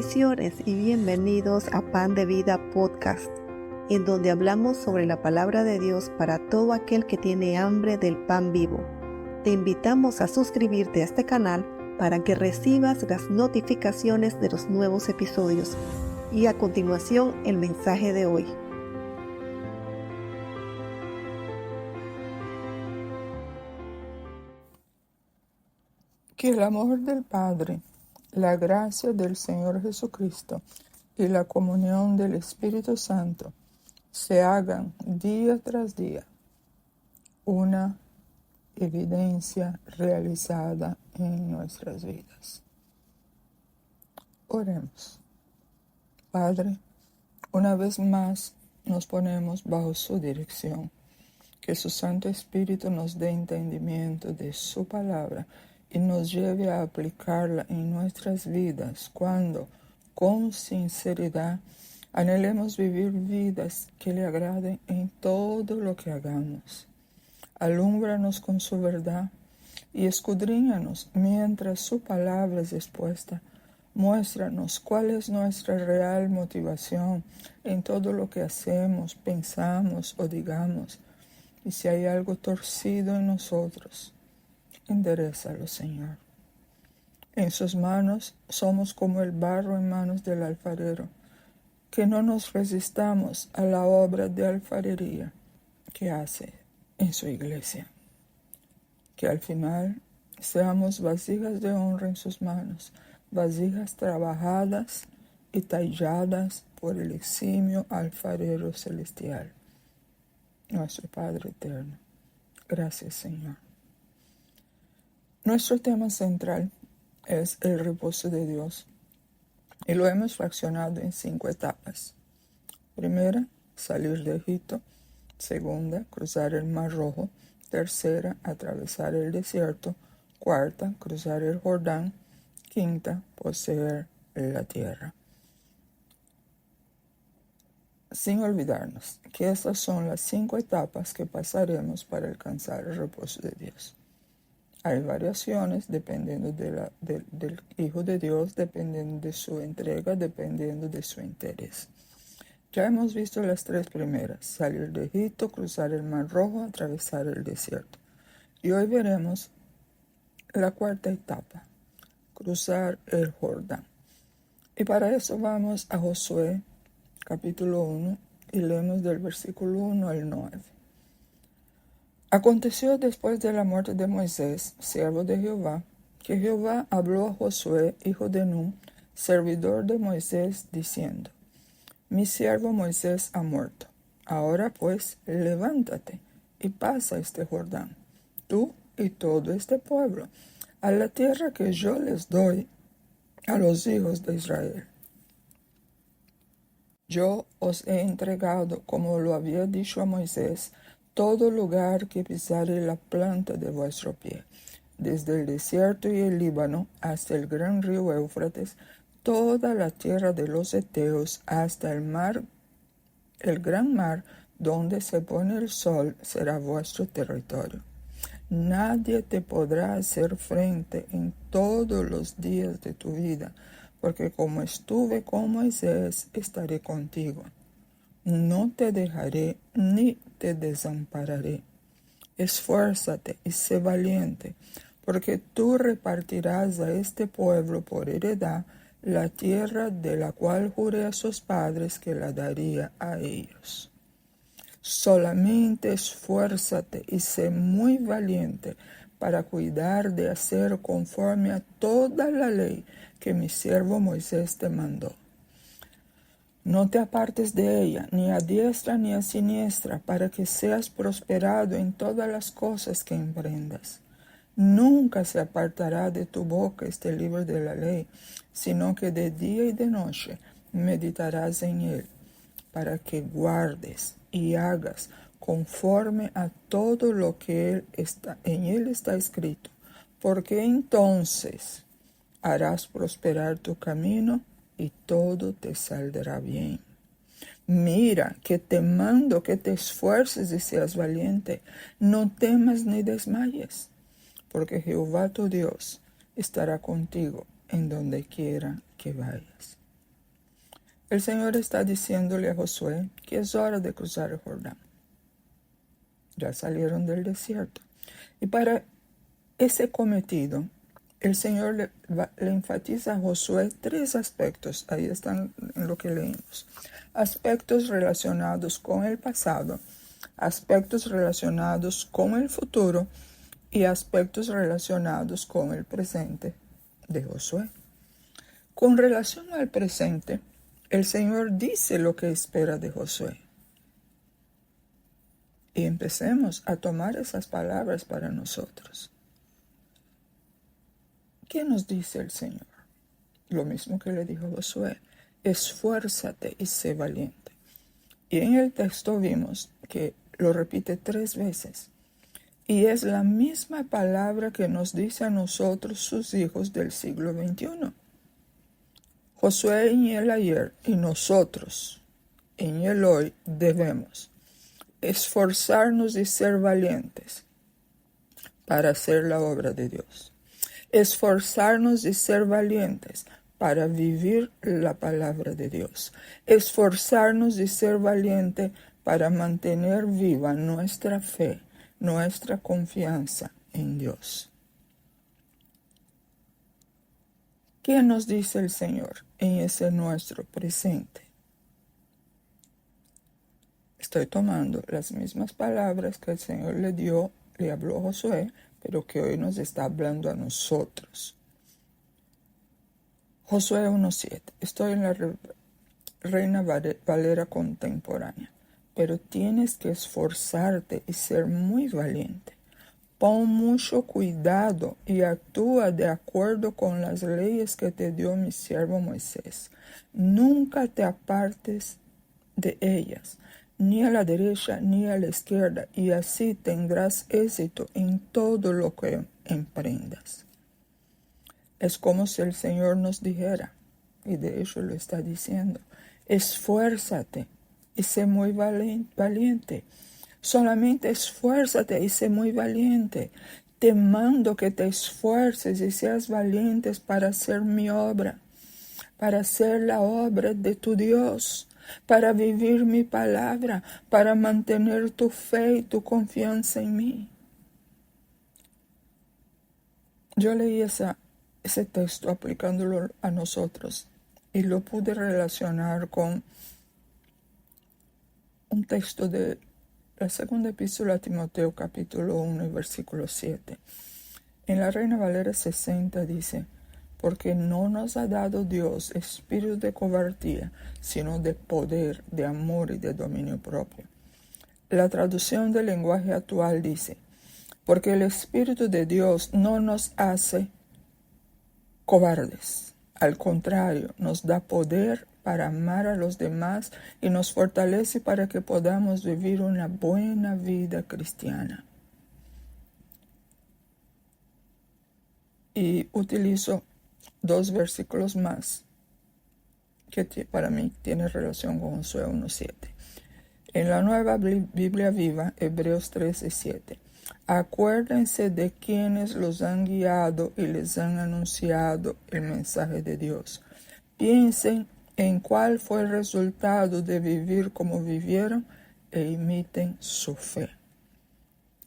Bendiciones y bienvenidos a Pan de Vida Podcast, en donde hablamos sobre la palabra de Dios para todo aquel que tiene hambre del pan vivo. Te invitamos a suscribirte a este canal para que recibas las notificaciones de los nuevos episodios. Y a continuación, el mensaje de hoy. Que el amor del Padre, la gracia del Señor Jesucristo y la comunión del Espíritu Santo se hagan día tras día una evidencia realizada en nuestras vidas. Oremos. Padre, una vez más nos ponemos bajo su dirección. Que su Santo Espíritu nos dé entendimiento de su palabra y nos lleve a aplicarla en nuestras vidas cuando, con sinceridad, anhelemos vivir vidas que le agraden en todo lo que hagamos. Alúmbranos con su verdad y escudriñanos mientras su palabra es expuesta. Muéstranos cuál es nuestra real motivación en todo lo que hacemos, pensamos o digamos. Y si hay algo torcido en nosotros, enderézalo, Señor. En sus manos somos como el barro en manos del alfarero. Que no nos resistamos a la obra de alfarería que hace en su iglesia. Que al final seamos vasijas de honra en sus manos, vasijas trabajadas y talladas por el eximio alfarero celestial. Nuestro Padre eterno. Gracias, Señor. Nuestro tema central es el reposo de Dios y lo hemos fraccionado en 5 etapas. Primera, salir de Egipto. Segunda, cruzar el Mar Rojo. Tercera, atravesar el desierto. Cuarta, cruzar el Jordán. Quinta, poseer la tierra. Sin olvidarnos que estas son las 5 etapas que pasaremos para alcanzar el reposo de Dios. Hay variaciones dependiendo del Hijo de Dios, dependiendo de su entrega, dependiendo de su interés. Ya hemos visto las 3 primeras: salir de Egipto, cruzar el Mar Rojo, atravesar el desierto. Y hoy veremos la 4ª etapa: cruzar el Jordán. Y para eso vamos a Josué capítulo 1, y leemos del versículo 1 al 9. Aconteció después de la muerte de Moisés, siervo de Jehová, que Jehová habló a Josué, hijo de Nun, servidor de Moisés, diciendo: Mi siervo Moisés ha muerto. Ahora pues, levántate y pasa este Jordán, tú y todo este pueblo, a la tierra que yo les doy a los hijos de Israel. Yo os he entregado, como lo había dicho a Moisés, todo lugar que pisare la planta de vuestro pie, desde el desierto y el Líbano hasta el gran río Éufrates, toda la tierra de los heteos hasta el mar, el gran mar donde se pone el sol, será vuestro territorio. Nadie te podrá hacer frente en todos los días de tu vida, porque como estuve con Moisés, estaré contigo. No te dejaré ni te desampararé. Esfuérzate y sé valiente, porque tú repartirás a este pueblo por heredad la tierra de la cual juré a sus padres que la daría a ellos. Solamente esfuérzate y sé muy valiente para cuidar de hacer conforme a toda la ley que mi siervo Moisés te mandó. No te apartes de ella, ni a diestra ni a siniestra, para que seas prosperado en todas las cosas que emprendas. Nunca se apartará de tu boca este libro de la ley, sino que de día y de noche meditarás en él, para que guardes y hagas conforme a todo lo que en él está escrito, porque entonces harás prosperar tu camino y todo te saldrá bien. Mira que te mando que te esfuerces y seas valiente, no temas ni desmayes, porque Jehová tu Dios estará contigo en donde quiera que vayas. El Señor está diciéndole a Josué que es hora de cruzar el Jordán. Ya salieron del desierto. Y para ese cometido, el Señor le enfatiza a Josué 3 aspectos. Ahí están en lo que leímos. Aspectos relacionados con el pasado, aspectos relacionados con el futuro y aspectos relacionados con el presente de Josué. Con relación al presente, el Señor dice lo que espera de Josué. Y empecemos a tomar esas palabras para nosotros. ¿Qué nos dice el Señor? Lo mismo que le dijo a Josué: esfuérzate y sé valiente. Y en el texto vimos que lo repite 3 veces. Y es la misma palabra que nos dice a nosotros, sus hijos del siglo XXI. Josué en el ayer y nosotros en el hoy debemos esforzarnos y ser valientes para hacer la obra de Dios. Esforzarnos y ser valientes para vivir la palabra de Dios. Esforzarnos y ser valientes para mantener viva nuestra fe, nuestra confianza en Dios. ¿Qué nos dice el Señor en ese nuestro presente? Estoy tomando las mismas palabras que el Señor le habló a Josué, pero que hoy nos está hablando a nosotros. Josué 1:7. Estoy en la Reina Valera contemporánea. Pero tienes que esforzarte y ser muy valiente. Pon mucho cuidado y actúa de acuerdo con las leyes que te dio mi siervo Moisés. Nunca te apartes de ellas, ni a la derecha ni a la izquierda, y así tendrás éxito en todo lo que emprendas. Es como si el Señor nos dijera, y de hecho lo está diciendo: esfuérzate y sé muy valiente. Solamente esfuérzate y sé muy valiente. Te mando que te esfuerces y seas valientes para hacer mi obra, para hacer la obra de tu Dios, para vivir mi palabra, para mantener tu fe y tu confianza en mí. Yo leí ese texto aplicándolo a nosotros y lo pude relacionar con un texto de la segunda epístola a Timoteo, capítulo 1 y versículo 7. En la Reina Valera 60 dice: porque no nos ha dado Dios espíritu de cobardía, sino de poder, de amor y de dominio propio. La traducción del lenguaje actual dice: porque el Espíritu de Dios no nos hace cobardes. Al contrario, nos da poder para amar a los demás y nos fortalece para que podamos vivir una buena vida cristiana. Y utilizo 2 versículos más que para mí tiene relación con Josué 1:7. En la Nueva Biblia Viva, Hebreos 13:7. Acuérdense de quienes los han guiado y les han anunciado el mensaje de Dios. Piensen en cuál fue el resultado de vivir como vivieron e imiten su fe.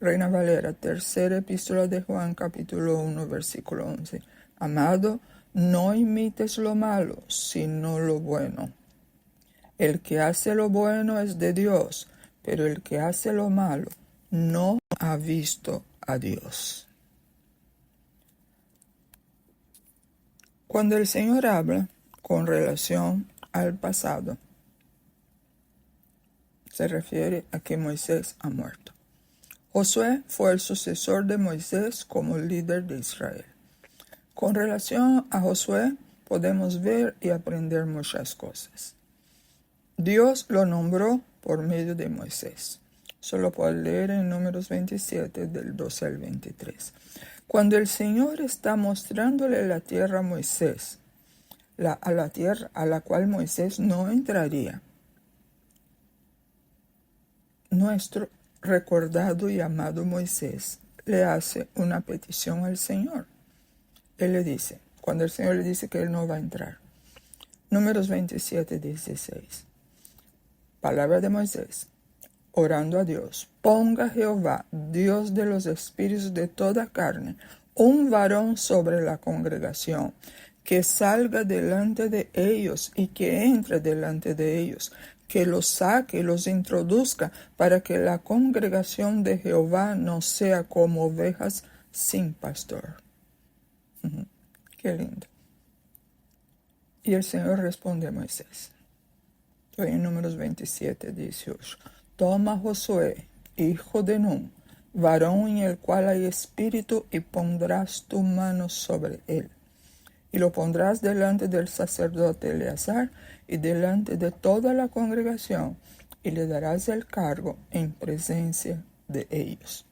Reina Valera, tercera epístola de Juan, capítulo 1, versículo 11. Amado, no imites lo malo, sino lo bueno. El que hace lo bueno es de Dios, pero el que hace lo malo no ha visto a Dios. Cuando el Señor habla con relación al pasado, se refiere a que Moisés ha muerto. Josué fue el sucesor de Moisés como líder de Israel. Con relación a Josué, podemos ver y aprender muchas cosas. Dios lo nombró por medio de Moisés. Solo puedo leer en Números 27, del 12 al 23. Cuando el Señor está mostrándole la tierra a Moisés, a la tierra a la cual Moisés no entraría, nuestro recordado y amado Moisés le hace una petición al Señor. Él le dice, cuando el Señor le dice que él no va a entrar: Números 27:16. Palabra de Moisés, orando a Dios. Ponga Jehová, Dios de los espíritus de toda carne, un varón sobre la congregación, que salga delante de ellos y que entre delante de ellos, que los saque y los introduzca, para que la congregación de Jehová no sea como ovejas sin pastor. Qué lindo. Y el Señor responde a Moisés. Estoy en Números 27:18. Toma Josué, hijo de Nun, varón en el cual hay espíritu, y pondrás tu mano sobre él. Y lo pondrás delante del sacerdote Eleazar y delante de toda la congregación, y le darás el cargo en presencia de ellos.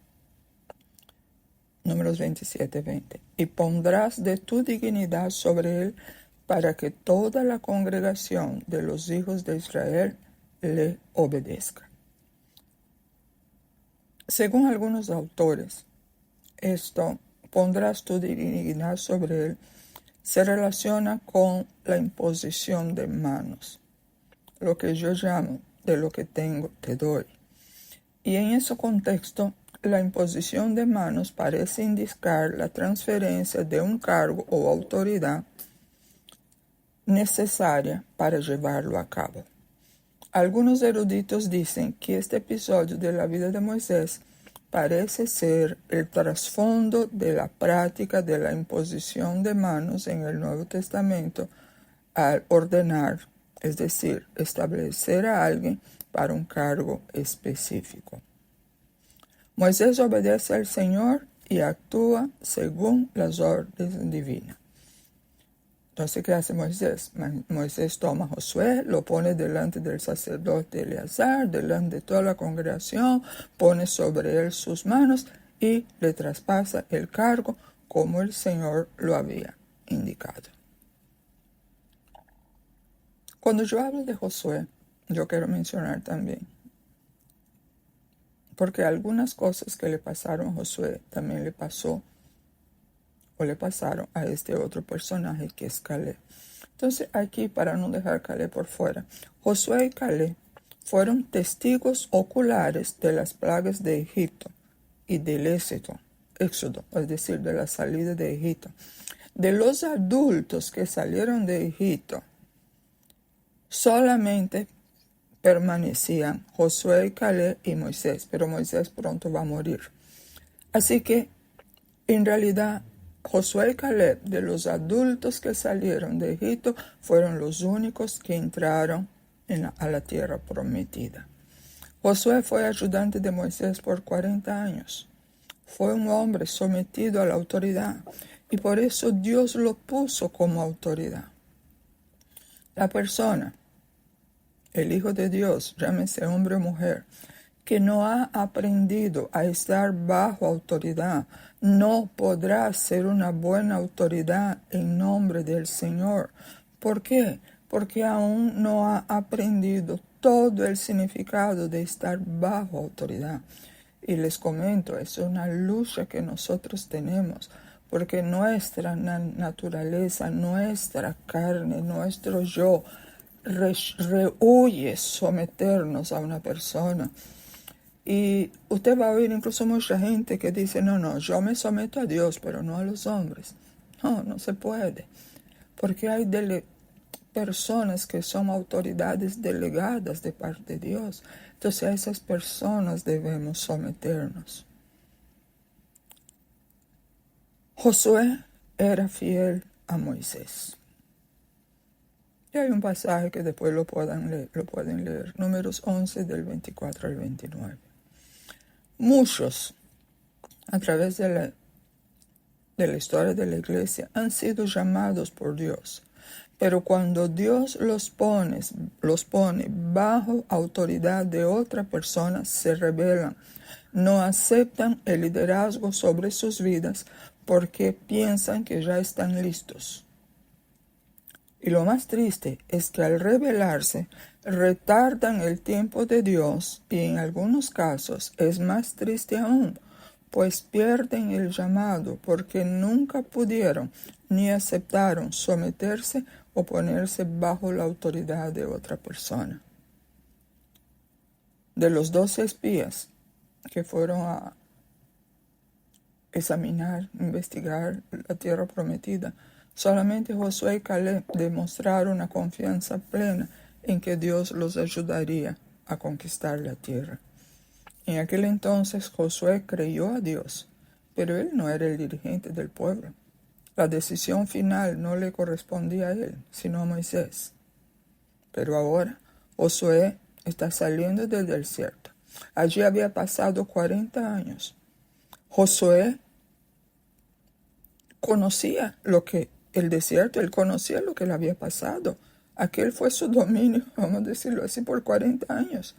Números 27:20. Y pondrás de tu dignidad sobre él, para que toda la congregación de los hijos de Israel le obedezca. Según algunos autores, esto, pondrás tu dignidad sobre él, se relaciona con la imposición de manos, lo que yo llamo de lo que tengo te doy. Y en ese contexto, la imposición de manos parece indicar la transferencia de un cargo o autoridad necesaria para llevarlo a cabo. Algunos eruditos dicen que este episodio de la vida de Moisés parece ser el trasfondo de la práctica de la imposición de manos en el Nuevo Testamento al ordenar, es decir, establecer a alguien para un cargo específico. Moisés obedece al Señor y actúa según las órdenes divinas. Entonces, ¿qué hace Moisés? Moisés toma a Josué, lo pone delante del sacerdote Eleazar, delante de toda la congregación, pone sobre él sus manos y le traspasa el cargo como el Señor lo había indicado. Cuando yo hablo de Josué, yo quiero mencionar también, porque algunas cosas que le pasaron a Josué también le pasaron a este otro personaje que es Caleb. Entonces aquí, para no dejar Caleb por fuera, Josué y Caleb fueron testigos oculares de las plagas de Egipto y del éxodo, es decir, de la salida de Egipto. De los adultos que salieron de Egipto, solamente permanecían Josué y Caleb y Moisés, pero Moisés pronto va a morir. Así que, en realidad, Josué y Caleb, de los adultos que salieron de Egipto, fueron los únicos que entraron a la tierra prometida. Josué fue ayudante de Moisés por 40 años. Fue un hombre sometido a la autoridad y por eso Dios lo puso como autoridad. La persona, el Hijo de Dios, llámese hombre o mujer, que no ha aprendido a estar bajo autoridad, no podrá ser una buena autoridad en nombre del Señor. ¿Por qué? Porque aún no ha aprendido todo el significado de estar bajo autoridad. Y les comento, es una lucha que nosotros tenemos, porque nuestra naturaleza, nuestra carne, nuestro yo, rehuye someternos a una persona. Y usted va a oír incluso mucha gente que dice, no, yo me someto a Dios, pero no a los hombres. No se puede. Porque hay personas que son autoridades delegadas de parte de Dios. Entonces a esas personas debemos someternos. Josué era fiel a Moisés. Y hay un pasaje que después lo pueden leer. Números 11 del 24 al 29. Muchos, a través de la historia de la iglesia, han sido llamados por Dios. Pero cuando Dios los pone bajo autoridad de otra persona, se rebelan. No aceptan el liderazgo sobre sus vidas porque piensan que ya están listos. Y lo más triste es que al rebelarse, retardan el tiempo de Dios y en algunos casos es más triste aún, pues pierden el llamado porque nunca pudieron ni aceptaron someterse o ponerse bajo la autoridad de otra persona. De los 12 espías que fueron a examinar, investigar la tierra prometida, solamente Josué y Caleb demostraron una confianza plena en que Dios los ayudaría a conquistar la tierra. En aquel entonces Josué creyó a Dios, pero él no era el dirigente del pueblo. La decisión final no le correspondía a él, sino a Moisés. Pero ahora Josué está saliendo del desierto. Allí había pasado 40 años. Josué conocía el desierto, él conocía lo que le había pasado. Aquel fue su dominio, vamos a decirlo así, por 40 años.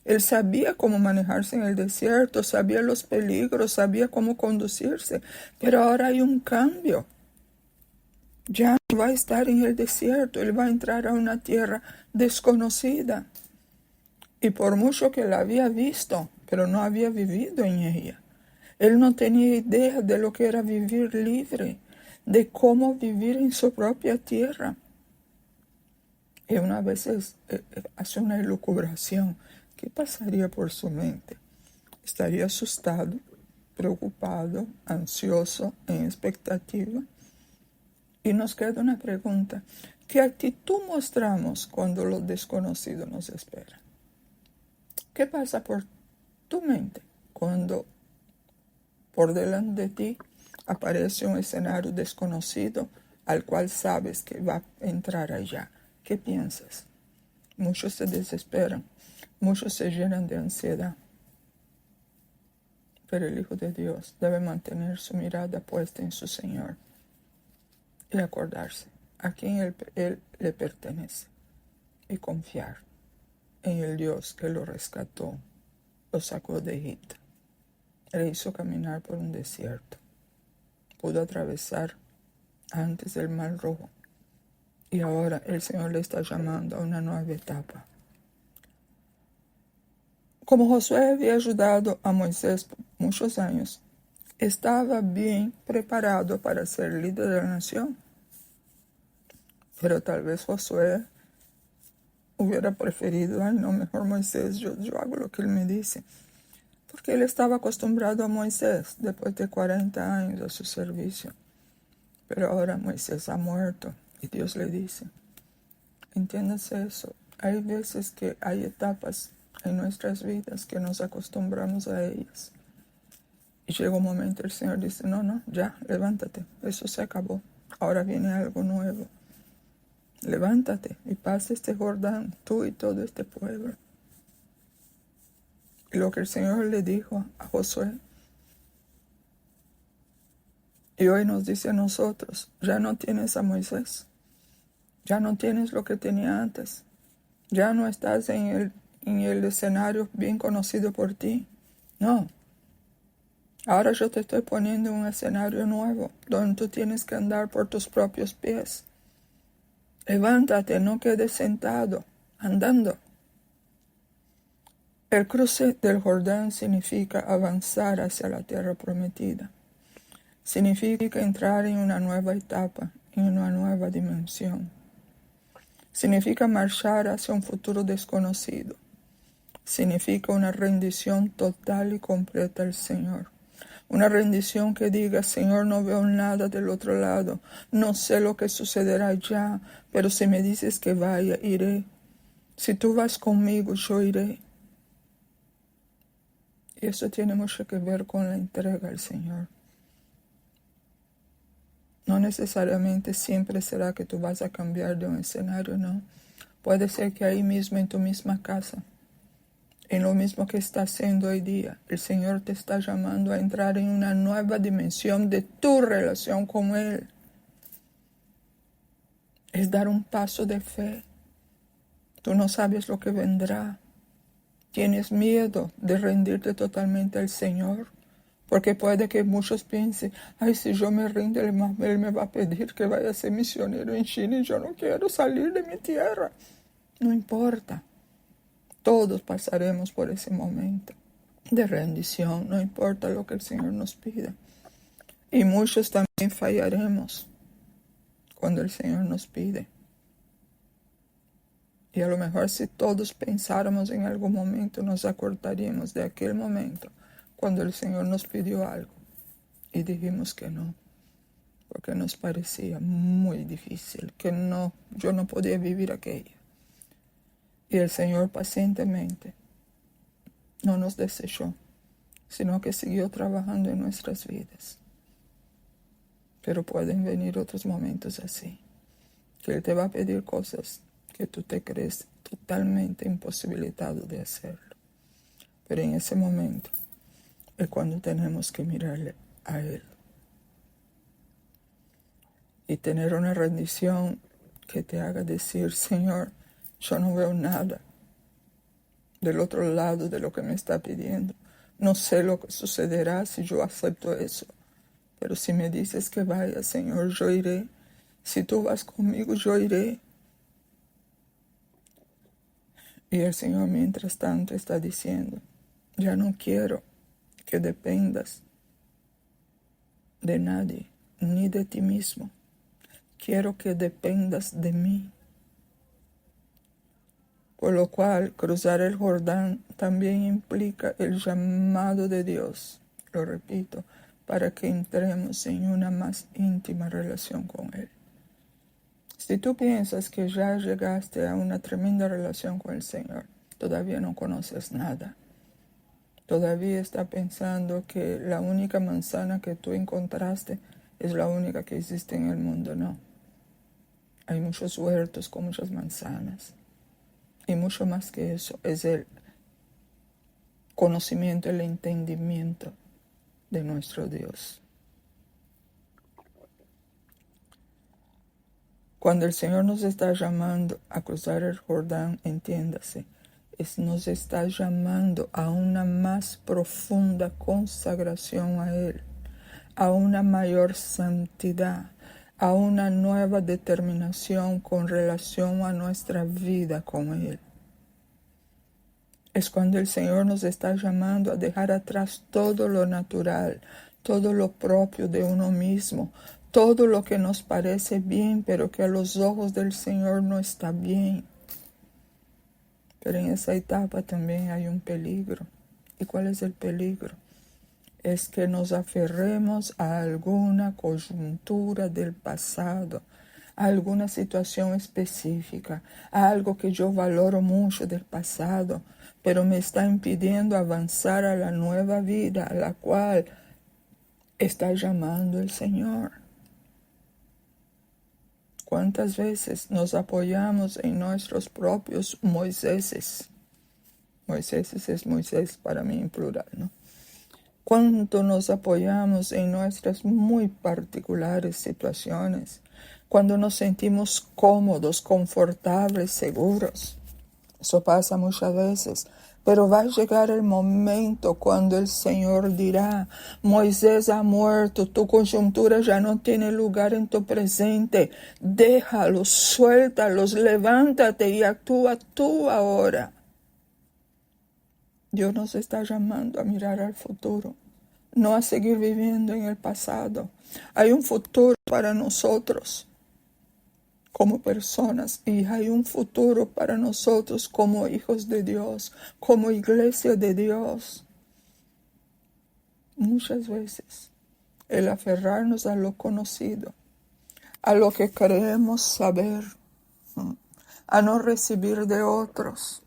Él sabía cómo manejarse en el desierto, sabía los peligros, sabía cómo conducirse. Pero ahora hay un cambio. Ya no va a estar en el desierto, él va a entrar a una tierra desconocida. Y por mucho que la había visto, pero no había vivido en ella. Él no tenía idea de lo que era vivir libre, de cómo vivir en su propia tierra. Y una vez hace una elucubración. ¿Qué pasaría por su mente? Estaría asustado, preocupado, ansioso, en expectativa. Y nos queda una pregunta. ¿Qué actitud mostramos cuando lo desconocido nos espera? ¿Qué pasa por tu mente cuando por delante de ti aparece un escenario desconocido al cual sabes que va a entrar allá? ¿Qué piensas? Muchos se desesperan, muchos se llenan de ansiedad. Pero el Hijo de Dios debe mantener su mirada puesta en su Señor y acordarse a quién él le pertenece y confiar en el Dios que lo rescató, lo sacó de Egipto, le hizo caminar por un desierto, pudo atravesar antes del Mar Rojo y ahora el Señor le está llamando a una nueva etapa. Como Josué había ayudado a Moisés por muchos años, estaba bien preparado para ser líder de la nación. Pero tal vez Josué hubiera preferido, no, mejor Moisés, yo hago lo que él me dice. Porque él estaba acostumbrado a Moisés después de 40 años de su servicio. Pero ahora Moisés ha muerto y Dios le dice, entiéndase eso, hay veces que hay etapas en nuestras vidas que nos acostumbramos a ellas. Y llega un momento el Señor dice, no, ya, levántate, eso se acabó, ahora viene algo nuevo. Levántate y pasa este Jordán, tú y todo este pueblo. Y lo que el Señor le dijo a Josué, y hoy nos dice a nosotros, ya no tienes a Moisés, ya no tienes lo que tenía antes, ya no estás en el escenario bien conocido por ti, no. Ahora yo te estoy poniendo un escenario nuevo, donde tú tienes que andar por tus propios pies. Levántate, no quedes sentado, andando. El cruce del Jordán significa avanzar hacia la tierra prometida. Significa entrar en una nueva etapa, en una nueva dimensión. Significa marchar hacia un futuro desconocido. Significa una rendición total y completa al Señor. Una rendición que diga, Señor, no veo nada del otro lado, no sé lo que sucederá allá, pero si me dices que vaya, iré. Si tú vas conmigo, yo iré. Y eso tiene mucho que ver con la entrega al Señor. No necesariamente siempre será que tú vas a cambiar de un escenario, no. Puede ser que ahí mismo, en tu misma casa, en lo mismo que está haciendo hoy día, el Señor te está llamando a entrar en una nueva dimensión de tu relación con Él. Es dar un paso de fe. Tú no sabes lo que vendrá. Tienes miedo de rendirte totalmente al Señor. Porque puede que muchos piensen, si yo me rindo, Él me va a pedir que vaya a ser misionero en China y yo no quiero salir de mi tierra. No importa. Todos pasaremos por ese momento de rendición, no importa lo que el Señor nos pida. Y muchos también fallaremos cuando el Señor nos pide. Y a lo mejor si todos pensáramos en algún momento, nos acordaríamos de aquel momento cuando el Señor nos pidió algo y dijimos que no, porque nos parecía muy difícil, que no, yo no podía vivir aquello. Y el Señor pacientemente no nos desechó, sino que siguió trabajando en nuestras vidas. Pero pueden venir otros momentos así, que Él te va a pedir cosas que tú te crees totalmente imposibilitado de hacerlo. Pero en ese momento es cuando tenemos que mirarle a Él y tener una rendición que te haga decir: Señor, yo no veo nada del otro lado de lo que me está pidiendo. No sé lo que sucederá si yo acepto eso, pero si me dices que vaya, Señor, yo iré. Si tú vas conmigo, yo iré. Y el Señor, mientras tanto, está diciendo: ya no quiero que dependas de nadie, ni de ti mismo. Quiero que dependas de mí. Por lo cual, cruzar el Jordán también implica el llamado de Dios, lo repito, para que entremos en una más íntima relación con Él. Si tú piensas que ya llegaste a una tremenda relación con el Señor, todavía no conoces nada. Todavía está pensando que la única manzana que tú encontraste es la única que existe en el mundo. No. Hay muchos huertos con muchas manzanas. Y mucho más que eso, es el conocimiento, el entendimiento de nuestro Dios. Cuando el Señor nos está llamando a cruzar el Jordán, entiéndase, nos está llamando a una más profunda consagración a Él, a una mayor santidad, a una nueva determinación con relación a nuestra vida con Él. Es cuando el Señor nos está llamando a dejar atrás todo lo natural, todo lo propio de uno mismo, todo lo que nos parece bien, pero que a los ojos del Señor no está bien. Pero en esa etapa también hay un peligro. ¿Y cuál es el peligro? Es que nos aferremos a alguna coyuntura del pasado, a alguna situación específica, a algo que yo valoro mucho del pasado, pero me está impidiendo avanzar a la nueva vida a la cual está llamando el Señor. ¿Cuántas veces nos apoyamos en nuestros propios Moiséses? Moiséses es Moisés para mí en plural, ¿no? Cuánto nos apoyamos en nuestras muy particulares situaciones, cuando nos sentimos cómodos, confortables, seguros. Eso pasa muchas veces, pero va a llegar el momento cuando el Señor dirá: Moisés ha muerto, tu coyuntura ya no tiene lugar en tu presente, déjalos, suéltalos, levántate y actúa tú ahora. Dios nos está llamando a mirar al futuro, no a seguir viviendo en el pasado. Hay un futuro para nosotros como personas y hay un futuro para nosotros como hijos de Dios, como iglesia de Dios. Muchas veces el aferrarnos a lo conocido, a lo que creemos saber, a no recibir de otros,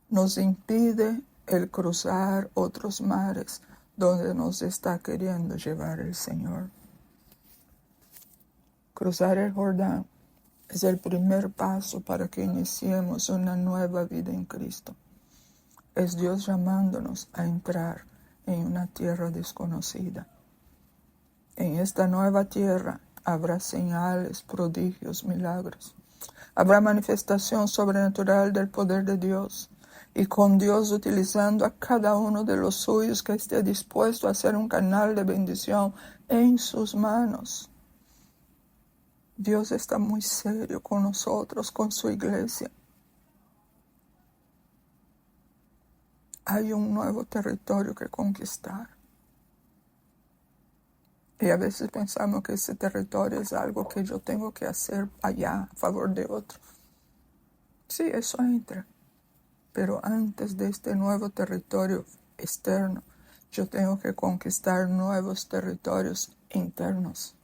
nos impide el cruzar otros mares donde nos está queriendo llevar el Señor. Cruzar el Jordán es el primer paso para que iniciemos una nueva vida en Cristo. Es Dios llamándonos a entrar en una tierra desconocida. En esta nueva tierra habrá señales, prodigios, milagros. Habrá manifestación sobrenatural del poder de Dios. Y con Dios utilizando a cada uno de los suyos que esté dispuesto a ser un canal de bendición en sus manos. Dios está muy serio con nosotros, con su iglesia. Hay un nuevo territorio que conquistar. Y a veces pensamos que ese territorio es algo que yo tengo que hacer allá a favor de otro. Sí, eso entra. Pero antes de este nuevo territorio externo, yo tengo que conquistar nuevos territorios internos.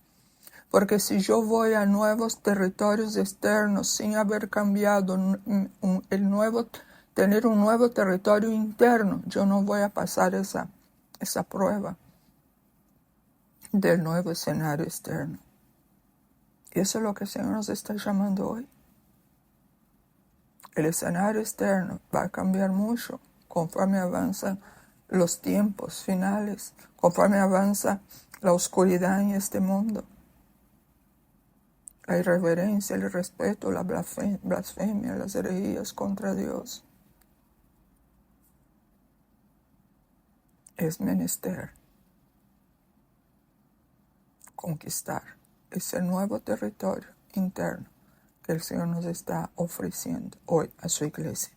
Porque si yo voy a nuevos territorios externos sin haber cambiado tener un nuevo territorio interno, yo no voy a pasar esa prueba del nuevo escenario externo. Y eso es lo que el Señor nos está llamando hoy. El escenario externo va a cambiar mucho conforme avanzan los tiempos finales, conforme avanza la oscuridad en este mundo. La irreverencia, el respeto, la blasfemia, las herejías contra Dios. Es menester conquistar ese nuevo territorio interno que el Señor nos está ofreciendo hoy a su iglesia.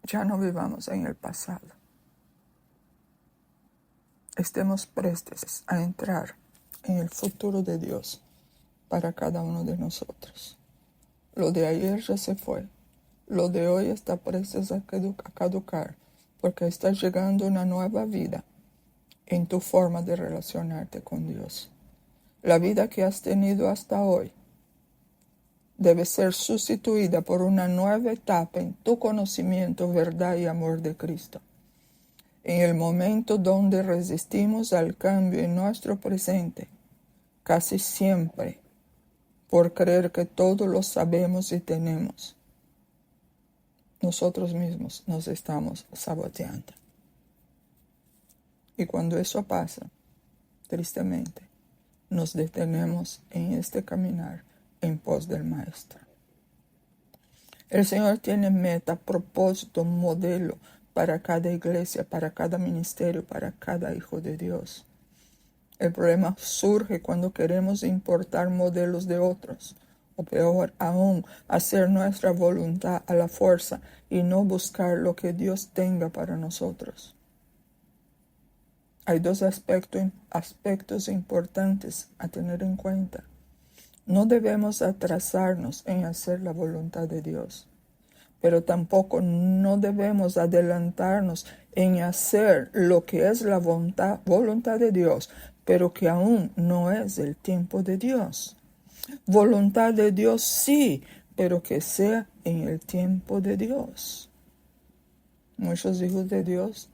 Ya no vivamos en el pasado. Estemos prestes a entrar en el futuro de Dios para cada uno de nosotros. Lo de ayer ya se fue. Lo de hoy está prestes a caducar, porque está llegando una nueva vida en tu forma de relacionarte con Dios. La vida que has tenido hasta hoy debe ser sustituida por una nueva etapa en tu conocimiento, verdad y amor de Cristo. En el momento donde resistimos al cambio en nuestro presente, casi siempre por creer que todo lo sabemos y tenemos, nosotros mismos nos estamos saboteando. Y cuando eso pasa, tristemente, nos detenemos en este caminar en pos del Maestro. El Señor tiene meta, propósito, modelo para cada iglesia, para cada ministerio, para cada hijo de Dios. El problema surge cuando queremos importar modelos de otros, o peor aún, hacer nuestra voluntad a la fuerza y no buscar lo que Dios tenga para nosotros. Hay dos aspectos importantes a tener en cuenta. No debemos atrasarnos en hacer la voluntad de Dios, pero tampoco no debemos adelantarnos en hacer lo que es la voluntad de Dios, pero que aún no es el tiempo de Dios. Voluntad de Dios sí, pero que sea en el tiempo de Dios. Muchos hijos de Dios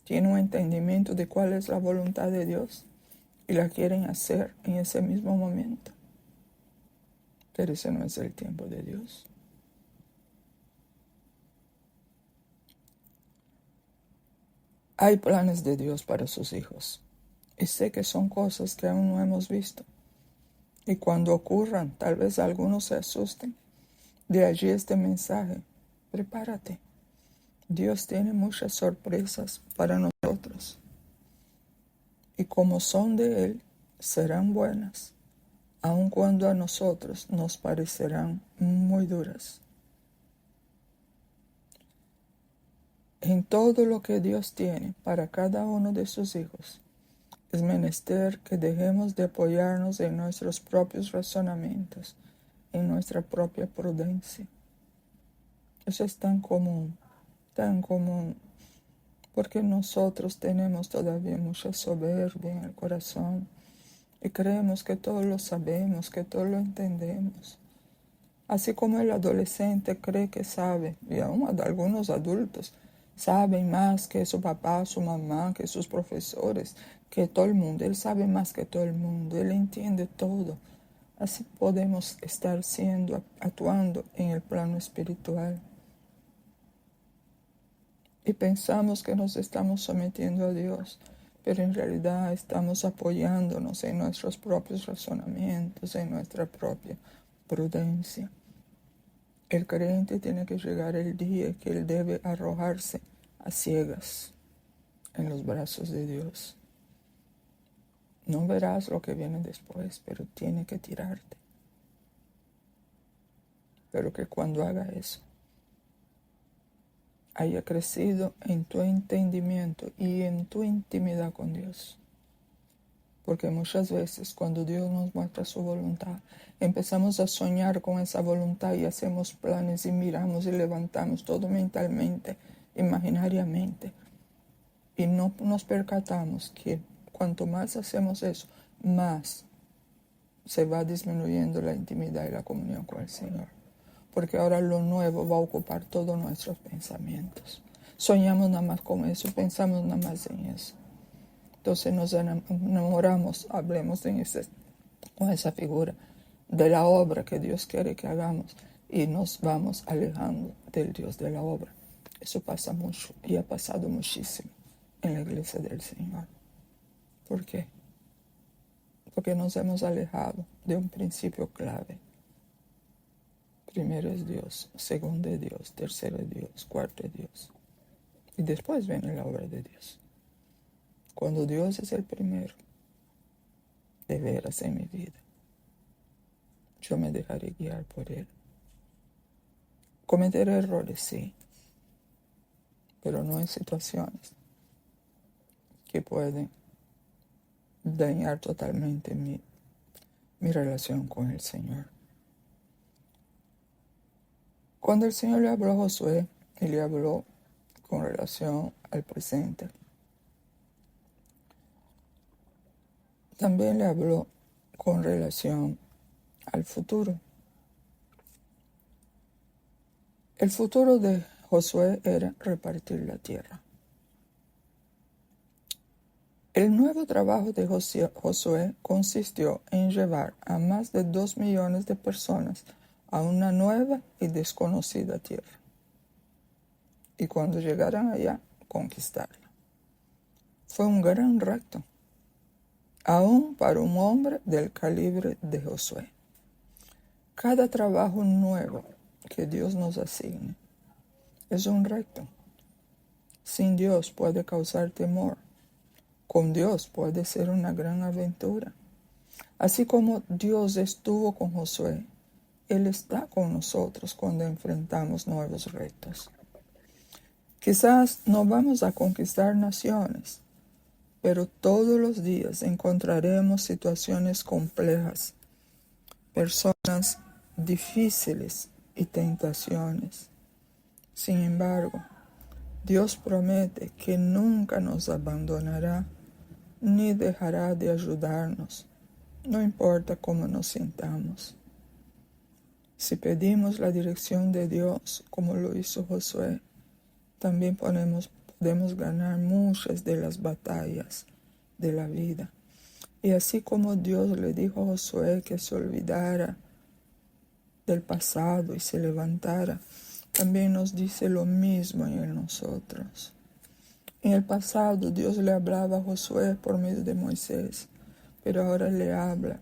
tienen un entendimiento de cuál es la voluntad de Dios y la quieren hacer en ese mismo momento. Pero ese no es el tiempo de Dios. Hay planes de Dios para sus hijos. Y sé que son cosas que aún no hemos visto. Y cuando ocurran, tal vez algunos se asusten. De allí este mensaje. Prepárate. Dios tiene muchas sorpresas para nosotros. Y como son de Él, serán buenas, aun cuando a nosotros nos parecerán muy duras. En todo lo que Dios tiene para cada uno de sus hijos, es menester que dejemos de apoyarnos en nuestros propios razonamientos, en nuestra propia prudencia. Eso es tan común, porque nosotros tenemos todavía mucha soberbia en el corazón y creemos que todo lo sabemos, que todo lo entendemos. Así como el adolescente cree que sabe, y aún algunos adultos saben más que su papá, su mamá, que sus profesores, que todo el mundo. Él sabe más que todo el mundo, él entiende todo. Así podemos estar actuando en el plano espiritual. Y pensamos que nos estamos sometiendo a Dios, pero en realidad estamos apoyándonos en nuestros propios razonamientos, en nuestra propia prudencia. El creyente tiene que llegar el día que él debe arrojarse a ciegas en los brazos de Dios. No verás lo que viene después, pero tiene que tirarte. Pero que cuando haga eso, haya crecido en tu entendimiento y en tu intimidad con Dios. Porque muchas veces cuando Dios nos muestra su voluntad, empezamos a soñar con esa voluntad y hacemos planes y miramos y levantamos todo mentalmente, imaginariamente. Y no nos percatamos que cuanto más hacemos eso, más se va disminuyendo la intimidad y la comunión con el Señor. Porque ahora lo nuevo va a ocupar todos nuestros pensamientos. Soñamos nada más con eso, pensamos nada más en eso. Entonces nos enamoramos, hablemos con esa figura de la obra que Dios quiere que hagamos y nos vamos alejando del Dios de la obra. Eso pasa mucho y ha pasado muchísimo en la iglesia del Señor. ¿Por qué? Porque nos hemos alejado de un principio clave. Primero es Dios, segundo es Dios, tercero es Dios, cuarto es Dios. Y después viene la obra de Dios. Cuando Dios es el primero, de veras en mi vida, yo me dejaré guiar por Él. Cometeré errores, sí, pero no en situaciones que pueden dañar totalmente mi relación con el Señor. Cuando el Señor le habló a Josué, Él le habló con relación al presente. También le habló con relación al futuro. El futuro de Josué era repartir la tierra. El nuevo trabajo de Josué consistió en llevar a más de 2 millones de personas a una nueva y desconocida tierra. Y cuando llegaran allá, conquistarla. Fue un gran reto, aún para un hombre del calibre de Josué. Cada trabajo nuevo que Dios nos asigne es un reto. Sin Dios puede causar temor. Con Dios puede ser una gran aventura. Así como Dios estuvo con Josué, Él está con nosotros cuando enfrentamos nuevos retos. Quizás no vamos a conquistar naciones, pero todos los días encontraremos situaciones complejas, personas difíciles y tentaciones. Sin embargo, Dios promete que nunca nos abandonará ni dejará de ayudarnos, no importa cómo nos sintamos. Si pedimos la dirección de Dios, como lo hizo Josué, también podemos ganar muchas de las batallas de la vida. Y así como Dios le dijo a Josué que se olvidara del pasado y se levantara, también nos dice lo mismo en nosotros. En el pasado Dios le hablaba a Josué por medio de Moisés, pero ahora le habla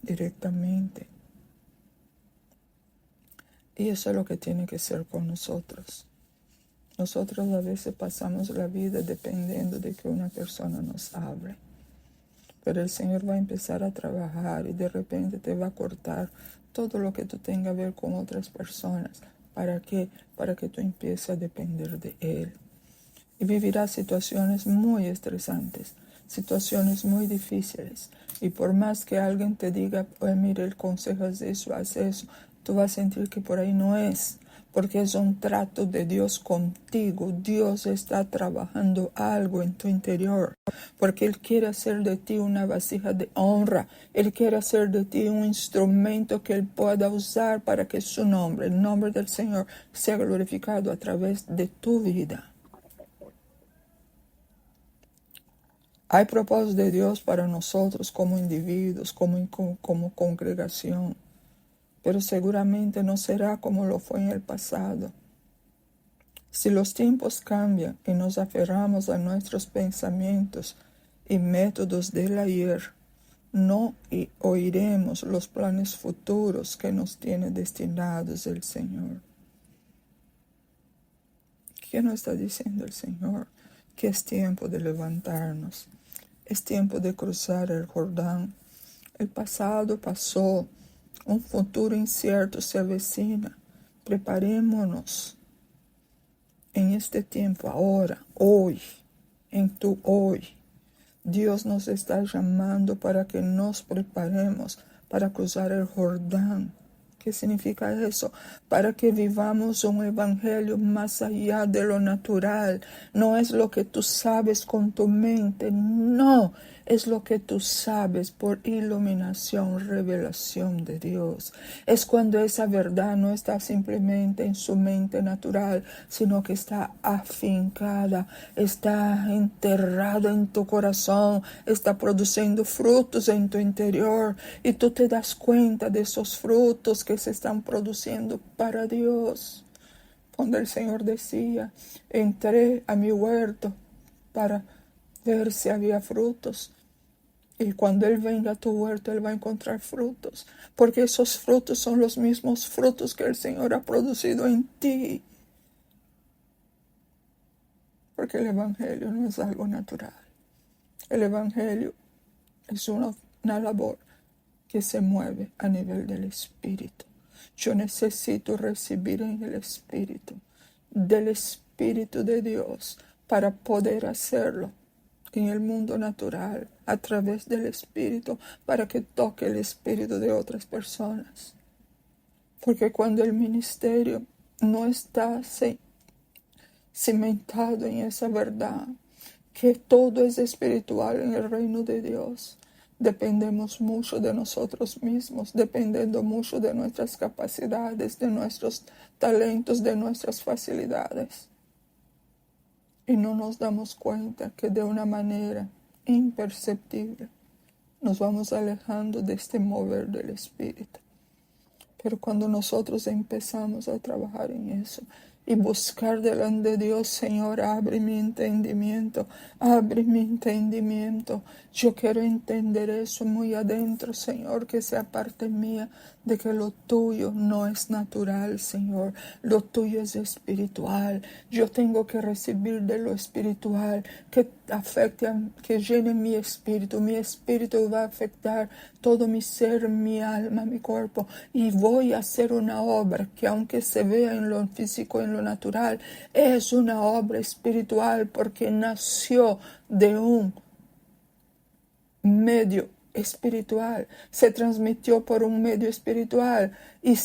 directamente. Y eso es lo que tiene que ser con nosotros. Nosotros a veces pasamos la vida dependiendo de que una persona nos hable. Pero el Señor va a empezar a trabajar y de repente te va a cortar todo lo que tú tengas que ver con otras personas. ¿Para qué? Para que tú empieces a depender de Él. Y vivirás situaciones muy estresantes, situaciones muy difíciles. Y por más que alguien te diga, pues mire, el consejo es eso, haz eso, tú vas a sentir que por ahí no es. Porque es un trato de Dios contigo. Dios está trabajando algo en tu interior. Porque Él quiere hacer de ti una vasija de honra. Él quiere hacer de ti un instrumento que Él pueda usar para que su nombre, el nombre del Señor, sea glorificado a través de tu vida. Hay propósitos de Dios para nosotros como individuos, como congregación. Pero seguramente no será como lo fue en el pasado. Si los tiempos cambian y nos aferramos a nuestros pensamientos y métodos del ayer, no oiremos los planes futuros que nos tiene destinados el Señor. ¿Qué nos está diciendo el Señor? Que es tiempo de levantarnos, es tiempo de cruzar el Jordán. El pasado pasó. Un futuro incierto se avecina. Preparémonos en este tiempo, ahora, hoy, en tu hoy. Dios nos está llamando para que nos preparemos para cruzar el Jordán. ¿Qué significa eso? Para que vivamos un evangelio más allá de lo natural. No es lo que tú sabes con tu mente, no. Es lo que tú sabes por iluminación, revelación de Dios. Es cuando esa verdad no está simplemente en su mente natural, sino que está afincada, está enterrada en tu corazón, está produciendo frutos en tu interior. Y tú te das cuenta de esos frutos que se están produciendo para Dios. Cuando el Señor decía, entré a mi huerto para ver si había frutos. Y cuando Él venga a tu huerto, Él va a encontrar frutos. Porque esos frutos son los mismos frutos que el Señor ha producido en ti. Porque el Evangelio no es algo natural. El Evangelio es una labor que se mueve a nivel del Espíritu. Yo necesito recibir en el Espíritu, del Espíritu de Dios, para poder hacerlo en el mundo natural, a través del Espíritu, para que toque el espíritu de otras personas. Porque cuando el ministerio no está cimentado en esa verdad, que todo es espiritual en el reino de Dios, dependemos mucho de nosotros mismos, dependiendo mucho de nuestras capacidades, de nuestros talentos, de nuestras facilidades. Y no nos damos cuenta que de una manera imperceptible nos vamos alejando de este mover del Espíritu. Pero cuando nosotros empezamos a trabajar en eso y buscar delante de Dios, Señor, abre mi entendimiento, abre mi entendimiento. Yo quiero entender eso muy adentro, Señor, que sea parte mía, de que lo tuyo no es natural, Señor, lo tuyo es espiritual. Yo tengo que recibir de lo espiritual, que afecte, que llene mi espíritu va a afectar todo mi ser, mi alma, mi cuerpo, y voy a hacer una obra que, aunque se vea en lo físico, en lo natural, es una obra espiritual, porque nació de un medio espiritual, se transmitió por un medio espiritual, y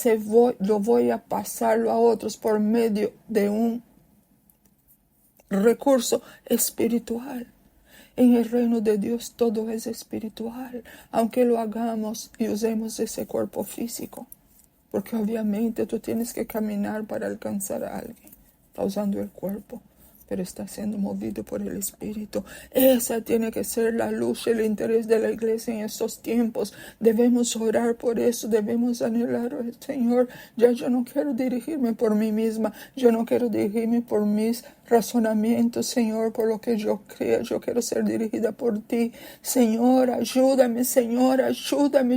lo voy a pasarlo a otros por medio de un recurso espiritual. En el reino de Dios todo es espiritual, aunque lo hagamos y usemos ese cuerpo físico, porque obviamente tú tienes que caminar para alcanzar a alguien. Está usando el cuerpo, pero está siendo movido por el Espíritu. Esa tiene que ser la luz y el interés de la iglesia en estos tiempos. Debemos orar por eso, debemos anhelar, Señor, ya yo no quiero dirigirme por mí misma, yo no quiero dirigirme por mis razonamientos, Señor, por lo que yo creo. Yo quiero ser dirigida por ti. Señor, ayúdame,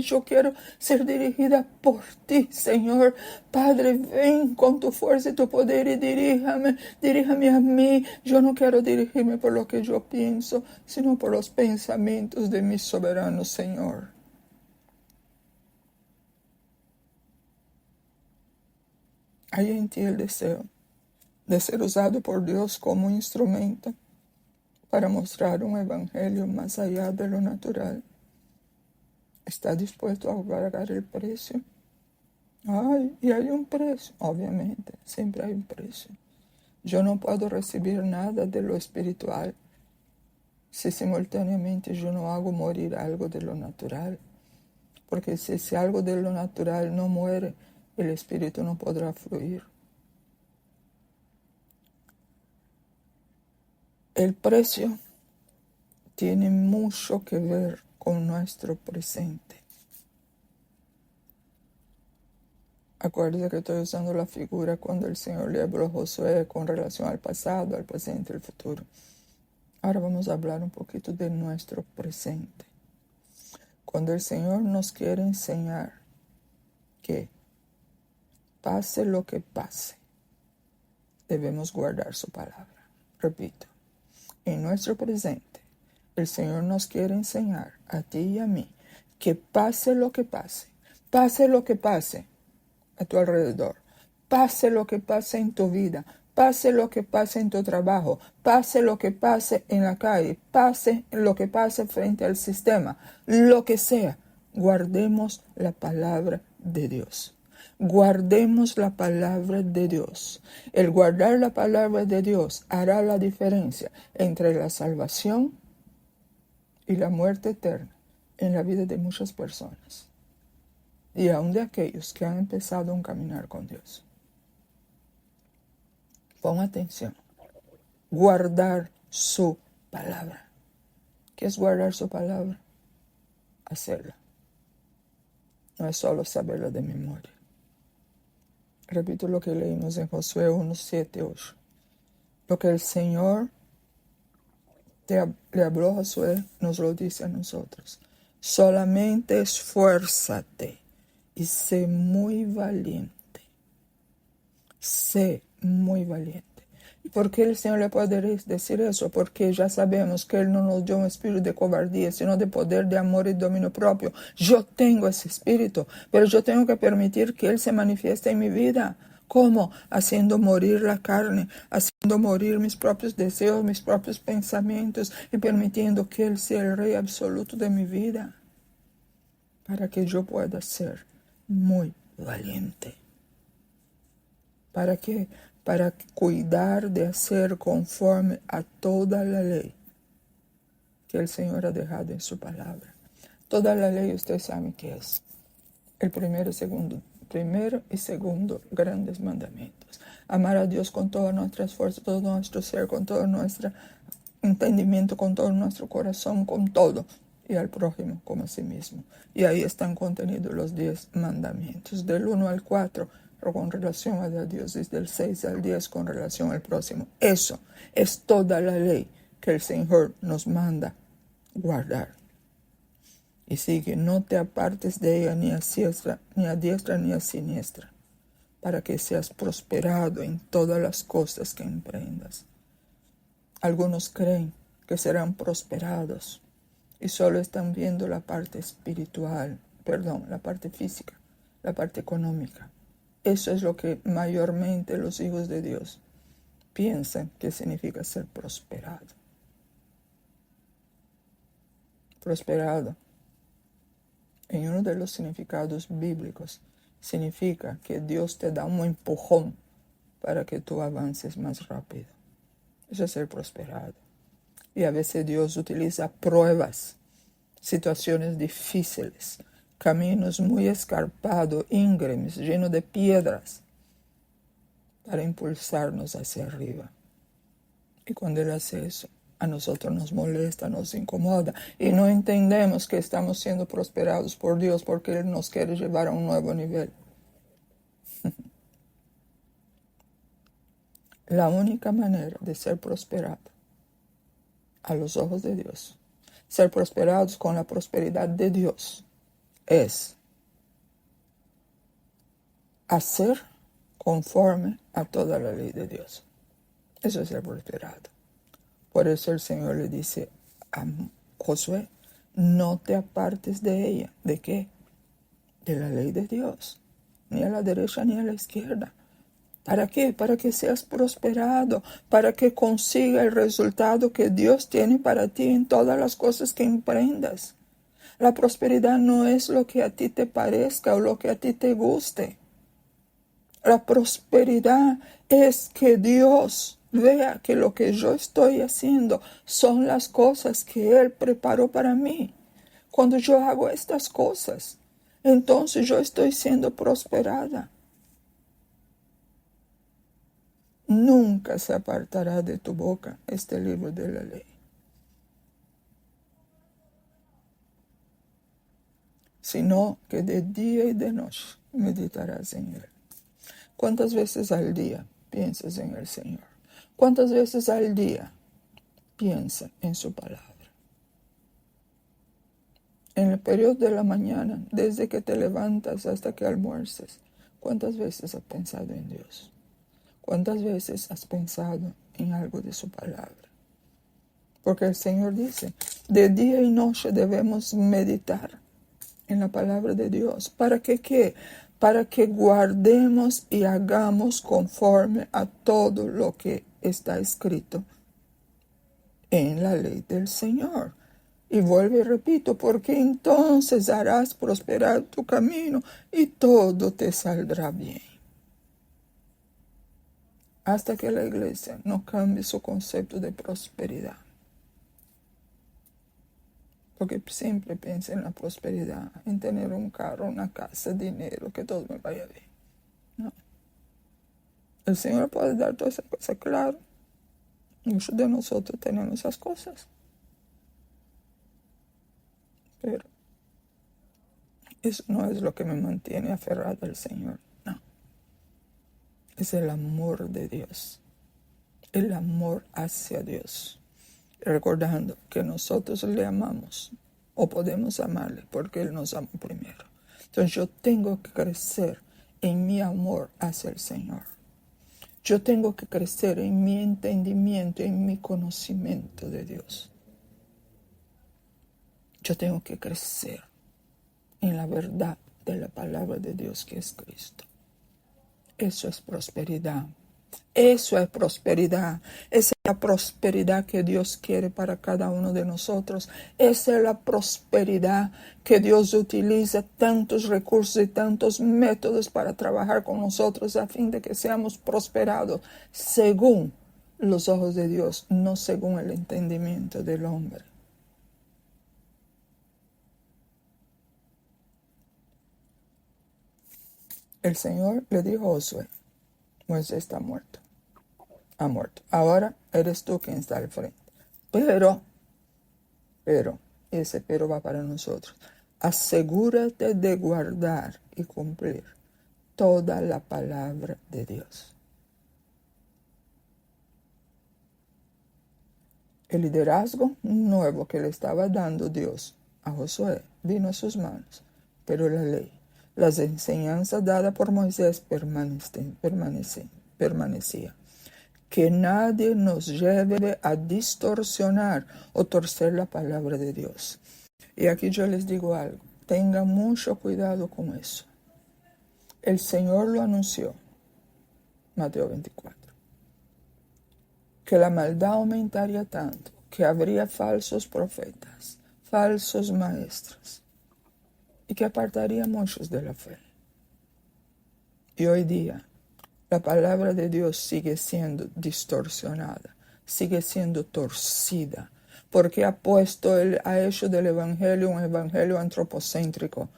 yo quiero ser dirigida por ti, Señor. Padre, ven con tu fuerza y tu poder y diríjame a mí. Yo no quiero dirigirme por lo que yo pienso, sino por los pensamientos de mi soberano Señor. Hay en ti el deseo de ser usado por Dios como instrumento para mostrar un evangelio más allá de lo natural. ¿Está dispuesto a pagar el precio? Y hay un precio, obviamente, siempre hay un precio. Yo no puedo recibir nada de lo espiritual si simultáneamente yo no hago morir algo de lo natural. Porque si algo de lo natural no muere, el espíritu no podrá fluir. El precio tiene mucho que ver con nuestro presente. Acuérdate que estoy usando la figura cuando el Señor le habló a Josué con relación al pasado, al presente y al futuro. Ahora vamos a hablar un poquito de nuestro presente. Cuando el Señor nos quiere enseñar que pase lo que pase, debemos guardar su palabra. Repito, en nuestro presente, el Señor nos quiere enseñar a ti y a mí que pase lo que pase a tu alrededor, pase lo que pase en tu vida, pase lo que pase en tu trabajo, pase lo que pase en la calle, pase lo que pase frente al sistema, lo que sea, guardemos la palabra de Dios. Guardemos la palabra de Dios. El guardar la palabra de Dios hará la diferencia entre la salvación y la muerte eterna en la vida de muchas personas, y aún de aquellos que han empezado un caminar con Dios. Pon atención. Guardar su palabra. ¿Qué es guardar su palabra? Hacerla. No es solo saberla de memoria. Repito lo que leímos en Josué 1, 7, 8. Lo que el Señor le habló a Josué, nos lo dice a nosotros. Solamente esfuérzate y sé muy valiente. Sé muy valiente. ¿Y por qué el Señor le puede decir eso? Porque ya sabemos que Él no nos dio un espíritu de cobardía, sino de poder, de amor y dominio propio. Yo tengo ese espíritu, pero yo tengo que permitir que Él se manifieste en mi vida. ¿Cómo? Haciendo morir la carne, haciendo morir mis propios deseos, mis propios pensamientos, y permitiendo que Él sea el Rey absoluto de mi vida, para que yo pueda ser muy valiente. ¿Para qué? Para cuidar de hacer conforme a toda la ley que el Señor ha dejado en su palabra. Toda la ley, ustedes saben qué es. El primero y segundo grandes mandamientos. Amar a Dios con todas nuestras fuerzas, todo nuestro ser, con todo nuestro entendimiento, con todo nuestro corazón, con todo. Y al prójimo como a sí mismo. Y ahí están contenidos los 10 mandamientos. Del 1 al 4, con relación a Dios, desde el 6 al 10 con relación al próximo. Eso es toda la ley que el Señor nos manda guardar. Y sigue, no te apartes de ella ni a diestra ni a siniestra, para que seas prosperado en todas las cosas que emprendas. Algunos creen que serán prosperados y solo están viendo la parte la parte física, la parte económica. Eso es lo que mayormente los hijos de Dios piensan que significa ser prosperado. Prosperado, en uno de los significados bíblicos, significa que Dios te da un empujón para que tú avances más rápido. Eso es ser prosperado. Y a veces Dios utiliza pruebas, situaciones difíciles, caminos muy escarpados, íngremes, llenos de piedras, para impulsarnos hacia arriba. Y cuando Él hace eso, a nosotros nos molesta, nos incomoda, y no entendemos que estamos siendo prosperados por Dios porque Él nos quiere llevar a un nuevo nivel. La única manera de ser prosperado a los ojos de Dios, ser prosperados con la prosperidad de Dios, es hacer conforme a toda la ley de Dios. Eso es ser prosperado. Por eso el Señor le dice a Josué, no te apartes de ella. ¿De qué? De la ley de Dios. Ni a la derecha ni a la izquierda. ¿Para qué? Para que seas prosperado, para que consiga el resultado que Dios tiene para ti en todas las cosas que emprendas. La prosperidad no es lo que a ti te parezca o lo que a ti te guste. La prosperidad es que Dios vea que lo que yo estoy haciendo son las cosas que Él preparó para mí. Cuando yo hago estas cosas, entonces yo estoy siendo prosperada. Nunca se apartará de tu boca este libro de la ley, sino que de día y de noche meditarás en él. ¿Cuántas veces al día piensas en el Señor? ¿Cuántas veces al día piensa en su palabra? En el periodo de la mañana, desde que te levantas hasta que almuerces, ¿cuántas veces has pensado en Dios? ¿Cuántas veces has pensado en algo de su palabra? Porque el Señor dice, de día y noche debemos meditar en la palabra de Dios. ¿Para qué qué? para que guardemos y hagamos conforme a todo lo que está escrito en la ley del Señor. Y vuelvo y repito, porque entonces harás prosperar tu camino y todo te saldrá bien. Hasta que la iglesia no cambie su concepto de prosperidad. Porque siempre piensa en la prosperidad, en tener un carro, una casa, dinero, que todo me vaya bien. No. El Señor puede dar todas esas cosas, claro. Muchos de nosotros tenemos esas cosas. Pero eso no es lo que me mantiene aferrado al Señor. No. Es el amor de Dios. El amor hacia Dios. Recordando que nosotros le amamos o podemos amarle porque Él nos amó primero. Entonces yo tengo que crecer en mi amor hacia el Señor. Yo tengo que crecer en mi entendimiento, en mi conocimiento de Dios. Yo tengo que crecer en la verdad de la palabra de Dios que es Cristo. Eso es prosperidad. Eso es prosperidad. Esa es la prosperidad que Dios quiere para cada uno de nosotros. Esa es la prosperidad que Dios utiliza tantos recursos y tantos métodos para trabajar con nosotros a fin de que seamos prosperados según los ojos de Dios, no según el entendimiento del hombre. El Señor le dijo a Josué: Moisés está muerto. Ha muerto. Ahora eres tú quien está al frente. Pero, ese pero va para nosotros. Asegúrate de guardar y cumplir toda la palabra de Dios. El liderazgo nuevo que le estaba dando Dios a Josué vino a sus manos, pero la ley, las enseñanzas dadas por Moisés permanecía. Que nadie nos lleve a distorsionar o torcer la palabra de Dios. Y aquí yo les digo algo, tengan mucho cuidado con eso. El Señor lo anunció, Mateo 24, que la maldad aumentaría tanto que habría falsos profetas, falsos maestros, y que apartaría a muchos de la fe. Y hoy día, la palabra de Dios sigue siendo distorsionada, sigue siendo torcida, porque ha hecho del evangelio un evangelio antropocéntrico,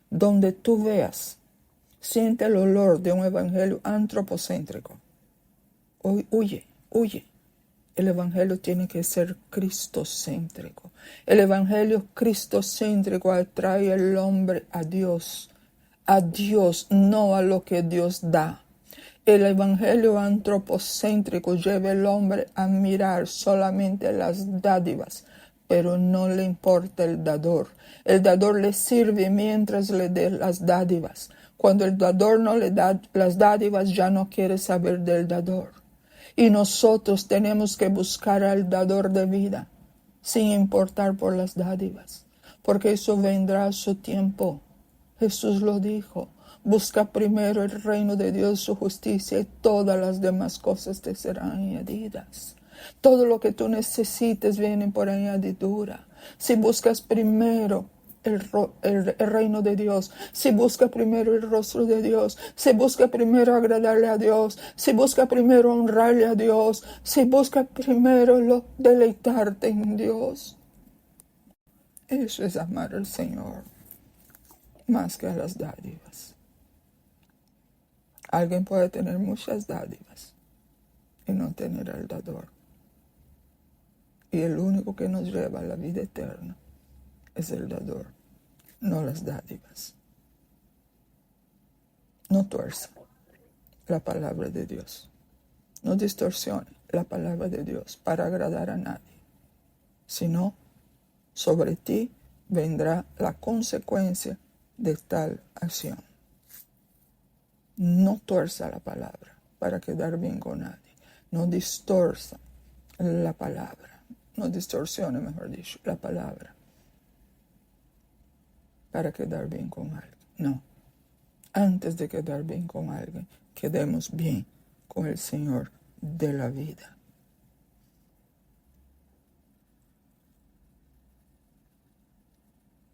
donde tú veas, siente el olor de un evangelio antropocéntrico. Huye. El evangelio tiene que ser cristocéntrico. El evangelio cristocéntrico atrae al hombre a Dios, no a lo que Dios da. El evangelio antropocéntrico lleva al hombre a mirar solamente las dádivas, pero no le importa el dador. El dador le sirve mientras le dé las dádivas. Cuando el dador no le da las dádivas, ya no quiere saber del dador. Y nosotros tenemos que buscar al dador de vida, sin importar por las dádivas, porque eso vendrá a su tiempo. Jesús lo dijo: busca primero el reino de Dios, su justicia, y todas las demás cosas te serán añadidas. Todo lo que tú necesites viene por añadidura. Si buscas primero el reino de Dios, si busca primero el rostro de Dios, si busca primero agradarle a Dios, si busca primero honrarle a Dios, si busca primero deleitarte en Dios. Eso es amar al Señor más que a las dádivas. Alguien puede tener muchas dádivas y no tener al dador. Y el único que nos lleva a la vida eterna es el dador, no las dádivas. No tuerza la palabra de Dios. No distorsione la palabra de Dios para agradar a nadie. Sino, sobre ti vendrá la consecuencia de tal acción. No tuerza la palabra para quedar bien con nadie. No distorsa la palabra. No distorsione, mejor dicho, la palabra para quedar bien con alguien. No. antes de quedar bien con alguien, quedemos bien con el Señor de la vida.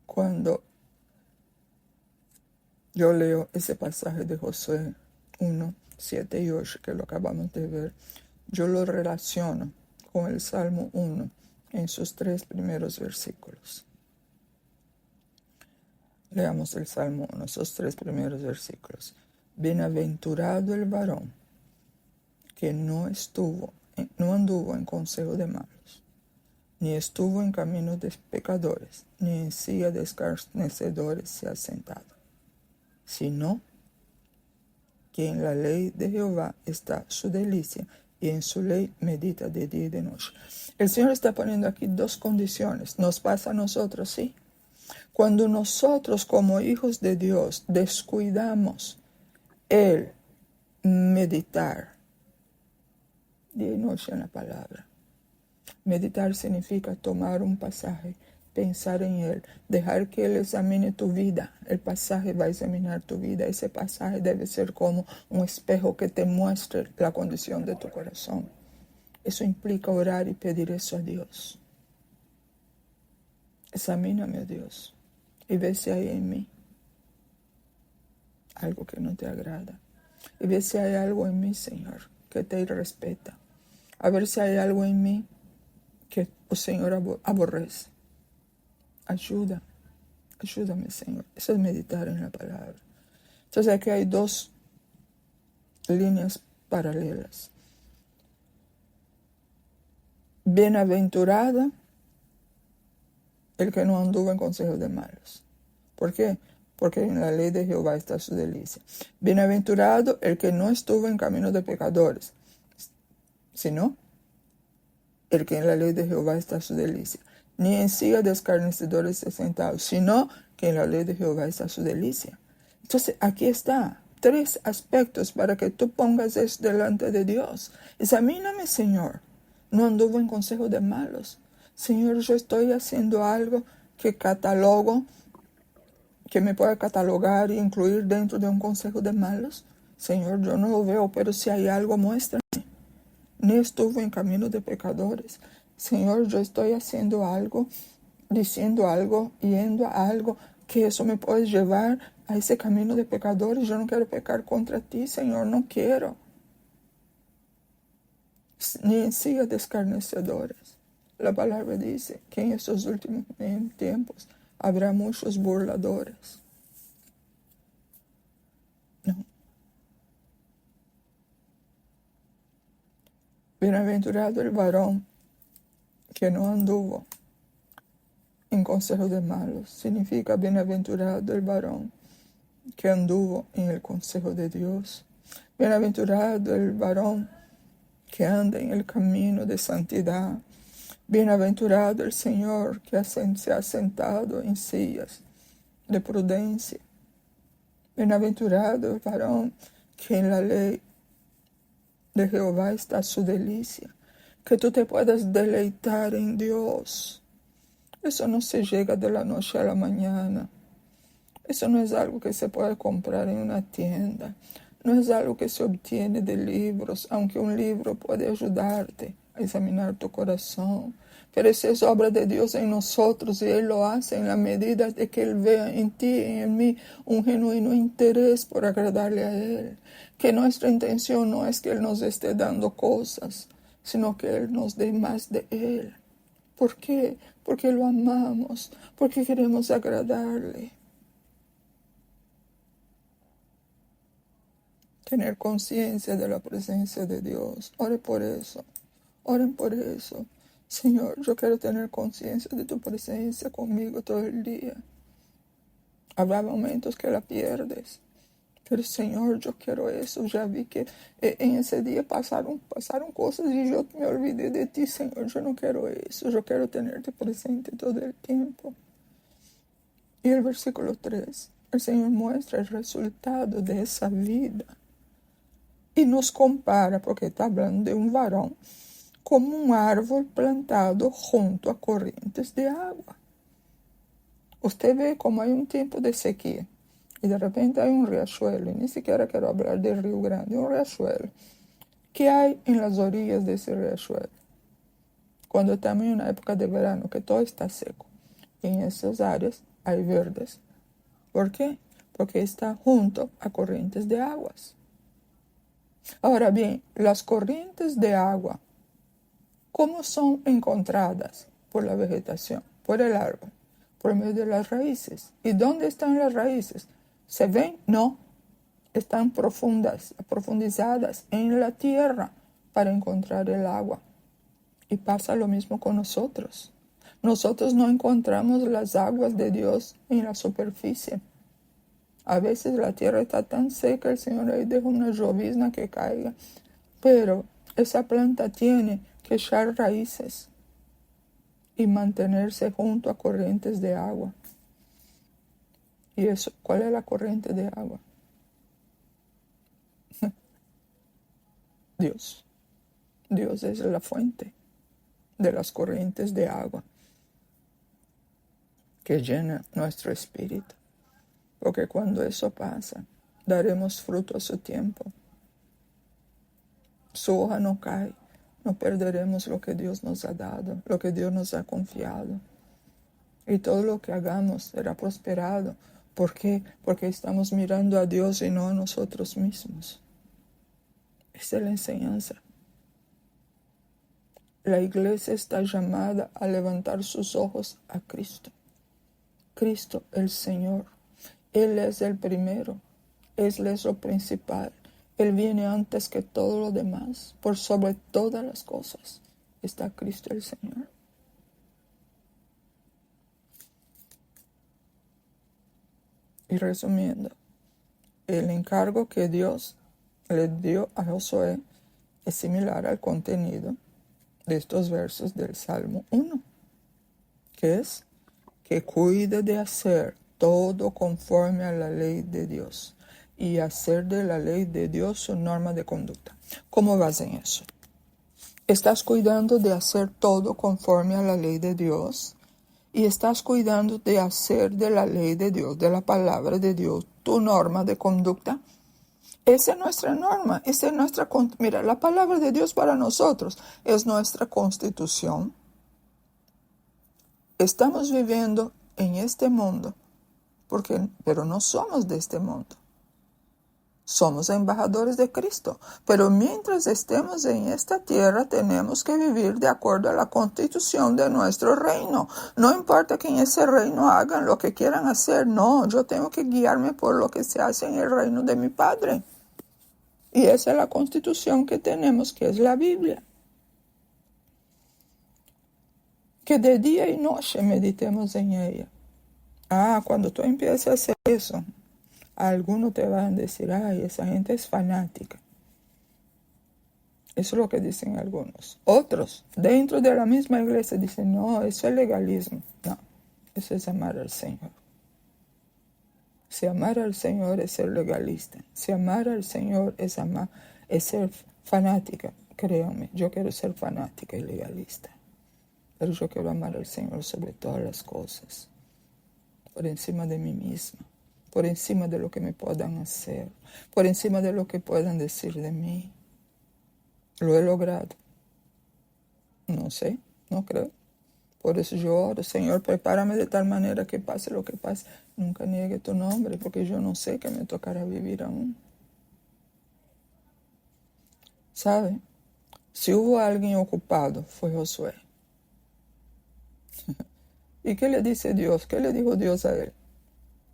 Cuando yo leo ese pasaje de Josué 1, 7 y 8 que lo acabamos de ver, yo lo relaciono con el Salmo 1 en sus 3 primeros versículos. Leamos el Salmo 1, esos 3 primeros versículos. Bienaventurado el varón que no anduvo en consejo de malos, ni estuvo en camino de pecadores, ni en silla de escarnecedores se ha sentado, sino que en la ley de Jehová está su delicia, y en su ley medita de día y de noche. El Señor está poniendo aquí 2 condiciones. Nos pasa a nosotros, sí. Cuando nosotros como hijos de Dios descuidamos el meditar día y noche en la palabra. Meditar significa tomar un pasaje, pensar en él, dejar que él examine tu vida. El pasaje va a examinar tu vida. Ese pasaje debe ser como un espejo que te muestre la condición de tu corazón. Eso implica orar y pedir eso a Dios. Examíname, a Dios, y ve si hay en mí algo que no te agrada. Y ve si hay algo en mí, Señor, que te respeta. A ver si hay algo en mí que el Señor aborrece. Ayúdame, Señor. Eso es meditar en la palabra. Entonces aquí hay 2 líneas paralelas. Bienaventurada el que no anduvo en consejos de malos. ¿Por qué? Porque en la ley de Jehová está su delicia. Bienaventurado el que no estuvo en camino de pecadores, sino el que en la ley de Jehová está su delicia. Ni en silla de escarnecedores se ha sentado, sino que en la ley de Jehová está su delicia. Entonces aquí está 3 aspectos para que tú pongas eso delante de Dios. Examíname, Señor. No anduvo en consejo de malos. Señor, yo estoy haciendo algo que me pueda catalogar y incluir dentro de un consejo de malos. Señor, yo no lo veo, pero si hay algo, muéstrame. Ni estuvo en camino de pecadores. Señor, yo estoy haciendo algo, diciendo algo, yendo a algo, que eso me puede llevar a ese camino de pecadores. Yo no quiero pecar contra ti, Señor, no quiero. Ni en silla de escarnecedores. La palabra dice que en estos últimos tiempos habrá muchos burladores. No. Bienaventurado el varón que no anduvo en consejo de malos. Significa bienaventurado el varón que anduvo en el consejo de Dios. Bienaventurado el varón que anda en el camino de santidad. Bienaventurado el Señor que se ha sentado en sillas de prudencia. Bienaventurado el varón que en la ley de Jehová está su delicia. Que tú te puedas deleitar en Dios. Eso no se llega de la noche a la mañana. Eso no es algo que se puede comprar en una tienda. No es algo que se obtiene de libros, aunque un libro puede ayudarte a examinar tu corazón. Pero eso es obra de Dios en nosotros y Él lo hace en la medida de que Él vea en ti y en mí un genuino interés por agradarle a Él. Que nuestra intención no es que Él nos esté dando cosas, sino que Él nos dé más de Él. ¿Por qué? Porque lo amamos, porque queremos agradarle. Tener conciencia de la presencia de Dios. Ore por eso. Oren por eso. Señor, yo quiero tener conciencia de tu presencia conmigo todo el día. Habrá momentos que la pierdes. Pero Señor, yo quiero eso. Ya vi que en ese día pasaron cosas y yo me olvidé de ti, Señor. Yo no quiero eso. Yo quiero tenerte presente todo el tiempo. Y el versículo 3. El Señor muestra el resultado de esa vida. Y nos compara, porque está hablando de un varón, como un árbol plantado junto a corrientes de agua. Usted ve como hay un tiempo de sequía. y de repente hay un riachuelo, y ni siquiera quiero hablar del Río Grande, un riachuelo. ¿Qué hay en las orillas de ese riachuelo? Cuando estamos en una época de verano, que todo está seco, en esas áreas hay verdes. ¿Por qué? Porque está junto a corrientes de aguas. Ahora bien, las corrientes de agua, ¿cómo son encontradas? Por la vegetación, por el árbol, por medio de las raíces. ¿Y dónde están las raíces? ¿Se ven? No. Están profundizadas en la tierra para encontrar el agua. Y pasa lo mismo con nosotros. Nosotros no encontramos las aguas de Dios en la superficie. A veces la tierra está tan seca, el Señor ahí deja una llovizna que caiga. Pero esa planta tiene que echar raíces y mantenerse junto a corrientes de agua. ¿Y eso? ¿Cuál es la corriente de agua? Dios. Dios es la fuente de las corrientes de agua que llena nuestro espíritu. Porque cuando eso pasa, daremos fruto a su tiempo. Su hoja no cae, no perderemos lo que Dios nos ha dado, lo que Dios nos ha confiado. Y todo lo que hagamos será prosperado. ¿Por qué? Porque estamos mirando a Dios y no a nosotros mismos. Esa es la enseñanza. La iglesia está llamada a levantar sus ojos a Cristo. Cristo el Señor. Él es el primero. Él es lo principal. Él viene antes que todo lo demás. Por sobre todas las cosas está Cristo el Señor. Y resumiendo, el encargo que Dios le dio a Josué es similar al contenido de estos versos del Salmo 1, que es que cuide de hacer todo conforme a la ley de Dios y hacer de la ley de Dios su norma de conducta. ¿Cómo vas en eso? ¿Estás cuidando de hacer todo conforme a la ley de Dios? Y estás cuidando de hacer de la ley de Dios, de la palabra de Dios, tu norma de conducta. Esa es nuestra norma, esa es nuestra... Mira, la palabra de Dios para nosotros es nuestra constitución. Estamos viviendo en este mundo, pero no somos de este mundo. Somos embajadores de Cristo, pero mientras estemos en esta tierra tenemos que vivir de acuerdo a la constitución de nuestro reino. No importa que en ese reino hagan lo que quieran hacer, no, yo tengo que guiarme por lo que se hace en el reino de mi Padre. Y esa es la constitución que tenemos, que es la Biblia. Que de día y noche meditemos en ella. Cuando tú empiezas a hacer eso, algunos te van a decir, ay, esa gente es fanática. Eso es lo que dicen algunos. Otros, dentro de la misma iglesia, dicen, no, eso es legalismo. No, eso es amar al Señor. Si amar al Señor es ser legalista. Si amar al Señor es ser fanática. Créanme, yo quiero ser fanática y legalista. Pero yo quiero amar al Señor sobre todas las cosas. Por encima de mí misma. Por encima de lo que me puedan hacer. Por encima de lo que puedan decir de mí. ¿Lo he logrado? No sé, no creo. Por eso yo oro, Señor, prepárame de tal manera que pase lo que pase. Nunca niegue tu nombre, porque yo no sé qué me tocará vivir aún. ¿Sabe? Si hubo alguien ocupado, fue Josué. ¿Y qué le dice Dios? ¿Qué le dijo Dios a él?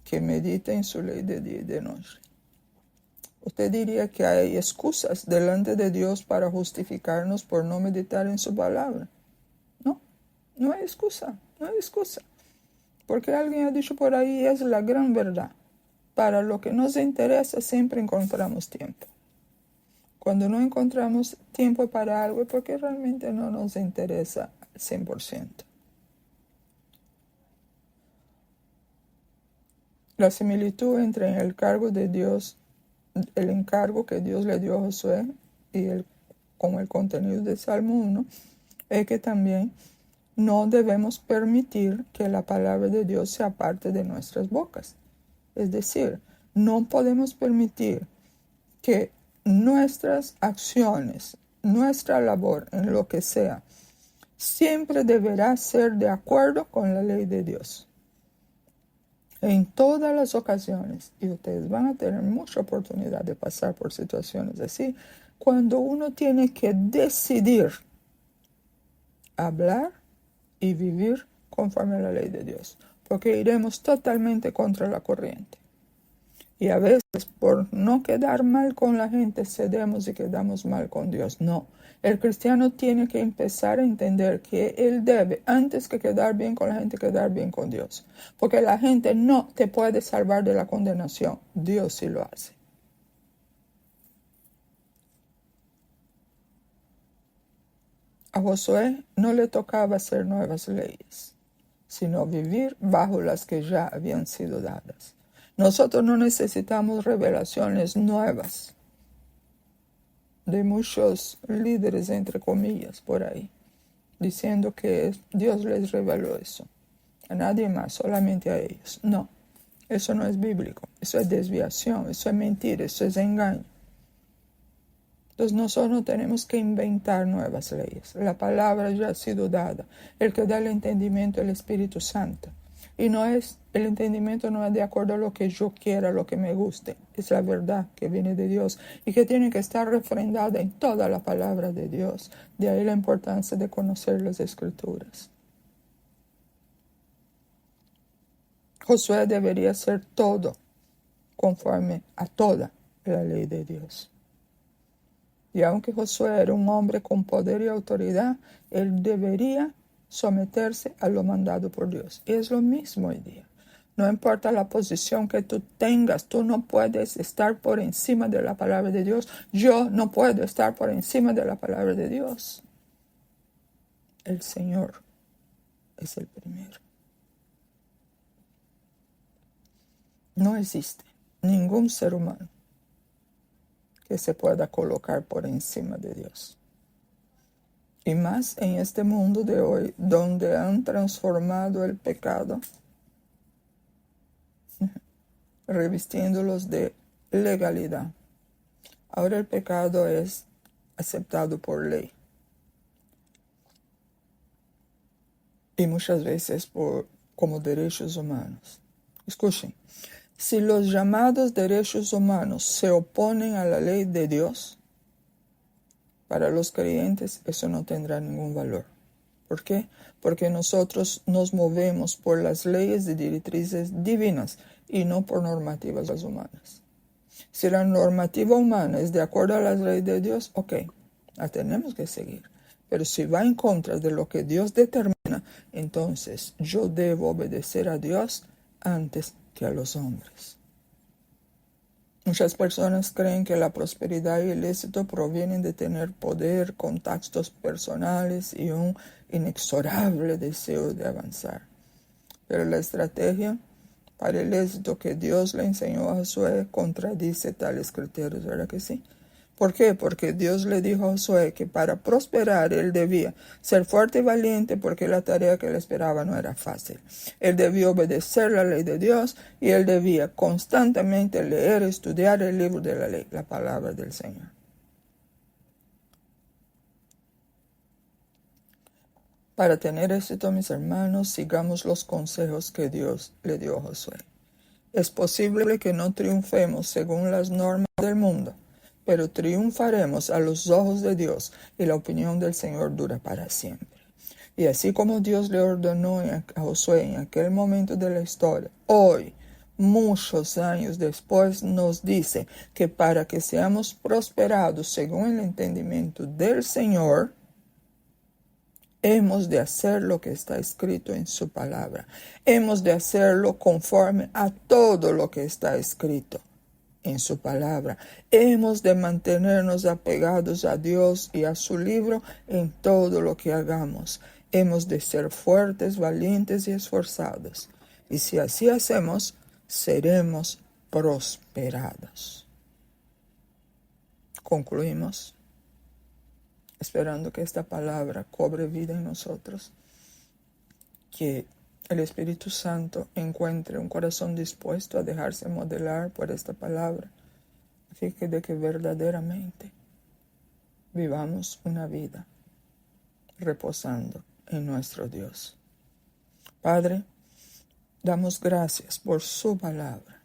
Que medite en su ley de día y de noche. ¿Usted diría que hay excusas delante de Dios para justificarnos por no meditar en su palabra? No, no hay excusa, no hay excusa. Porque alguien ha dicho por ahí, es la gran verdad. Para lo que nos interesa siempre encontramos tiempo. Cuando no encontramos tiempo para algo es porque realmente no nos interesa al 100%. La similitud entre el encargo de Dios, el encargo que Dios le dio a Josué con el contenido del Salmo 1, es que también no debemos permitir que la palabra de Dios se aparte de nuestras bocas. Es decir, No podemos permitir que nuestras acciones, nuestra labor en lo que sea, siempre deberá ser de acuerdo con la ley de Dios. En todas las ocasiones, y ustedes van a tener mucha oportunidad de pasar por situaciones así, cuando uno tiene que decidir hablar y vivir conforme a la ley de Dios, porque iremos totalmente contra la corriente. Y a veces por no quedar mal con la gente cedemos y quedamos mal con Dios. No, el cristiano tiene que empezar a entender que él debe, antes que quedar bien con la gente, quedar bien con Dios. Porque la gente no te puede salvar de la condenación. Dios sí lo hace. A Josué no le tocaba hacer nuevas leyes, sino vivir bajo las que ya habían sido dadas. Nosotros no necesitamos revelaciones nuevas de muchos líderes, entre comillas, por ahí, diciendo que Dios les reveló eso. A nadie más, solamente a ellos. No, eso no es bíblico, eso es desviación, eso es mentira, eso es engaño. Entonces nosotros tenemos que inventar nuevas leyes. La palabra ya ha sido dada. El que da el entendimiento es el Espíritu Santo. Y el entendimiento no es de acuerdo a lo que yo quiera, lo que me guste. Es la verdad que viene de Dios y que tiene que estar refrendada en toda la palabra de Dios. De ahí la importancia de conocer las Escrituras. Josué debería hacer todo conforme a toda la ley de Dios. Y aunque Josué era un hombre con poder y autoridad, él debería someterse a lo mandado por Dios. Y es lo mismo hoy día. No importa la posición que tú tengas, tú no puedes estar por encima de la palabra de Dios. Yo no puedo estar por encima de la palabra de Dios. El Señor es el primero. No existe ningún ser humano que se pueda colocar por encima de Dios. Y más en este mundo de hoy, donde han transformado el pecado, revistiéndolos de legalidad. Ahora el pecado es aceptado por ley. Y muchas veces como derechos humanos. Escuchen, si los llamados derechos humanos se oponen a la ley de Dios, para los creyentes eso no tendrá ningún valor. ¿Por qué? Porque nosotros nos movemos por las leyes y directrices divinas y no por normativas humanas. Si la normativa humana es de acuerdo a las leyes de Dios, ok, la tenemos que seguir. Pero si va en contra de lo que Dios determina, entonces yo debo obedecer a Dios antes que a los hombres. Muchas personas creen que la prosperidad y el éxito provienen de tener poder, contactos personales y un inexorable deseo de avanzar. Pero la estrategia para el éxito que Dios le enseñó a Josué contradice tales criterios, ¿verdad que sí? ¿Por qué? Porque Dios le dijo a Josué que para prosperar él debía ser fuerte y valiente, porque la tarea que le esperaba no era fácil. Él debía obedecer la ley de Dios y él debía constantemente leer y estudiar el libro de la ley, la palabra del Señor. Para tener éxito, mis hermanos, sigamos los consejos que Dios le dio a Josué. Es posible que no triunfemos según las normas del mundo, pero triunfaremos a los ojos de Dios y la opinión del Señor dura para siempre. Y así como Dios le ordenó a Josué en aquel momento de la historia, hoy, muchos años después, nos dice que para que seamos prosperados según el entendimiento del Señor, hemos de hacer lo que está escrito en su palabra. Hemos de hacerlo conforme a todo lo que está escrito en su palabra. Hemos de mantenernos apegados a Dios y a su libro en todo lo que hagamos. Hemos de ser fuertes, valientes y esforzados. Y si así hacemos, seremos prosperados. Concluimos esperando que esta palabra cobre vida en nosotros, que el Espíritu Santo encuentre un corazón dispuesto a dejarse modelar por esta palabra, así que de que verdaderamente vivamos una vida reposando en nuestro Dios. Padre, damos gracias por su palabra,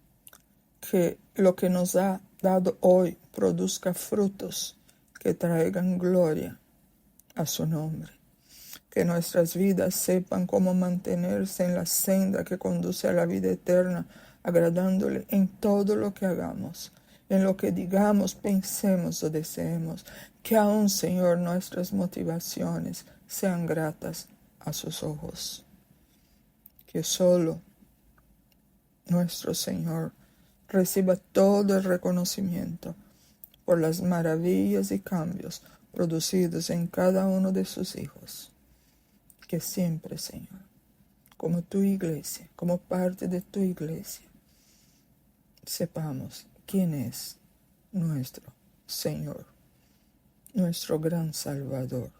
que lo que nos ha dado hoy produzca frutos que traigan gloria a su nombre. Que nuestras vidas sepan cómo mantenerse en la senda que conduce a la vida eterna, agradándole en todo lo que hagamos, en lo que digamos, pensemos o deseemos. Que aún, Señor, nuestras motivaciones sean gratas a sus ojos. Que solo nuestro Señor reciba todo el reconocimiento por las maravillas y cambios producidos en cada uno de sus hijos. Que siempre, Señor, como tu iglesia, como parte de tu iglesia, sepamos quién es nuestro Señor, nuestro gran Salvador.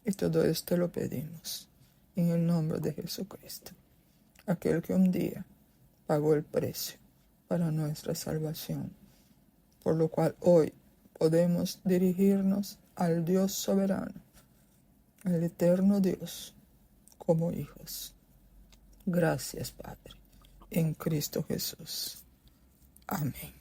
Y todo esto lo pedimos en el nombre de Jesucristo, aquel que un día pagó el precio para nuestra salvación, por lo cual hoy podemos dirigirnos al Dios soberano, al eterno Dios, como hijos. Gracias, Padre, en Cristo Jesús. Amén.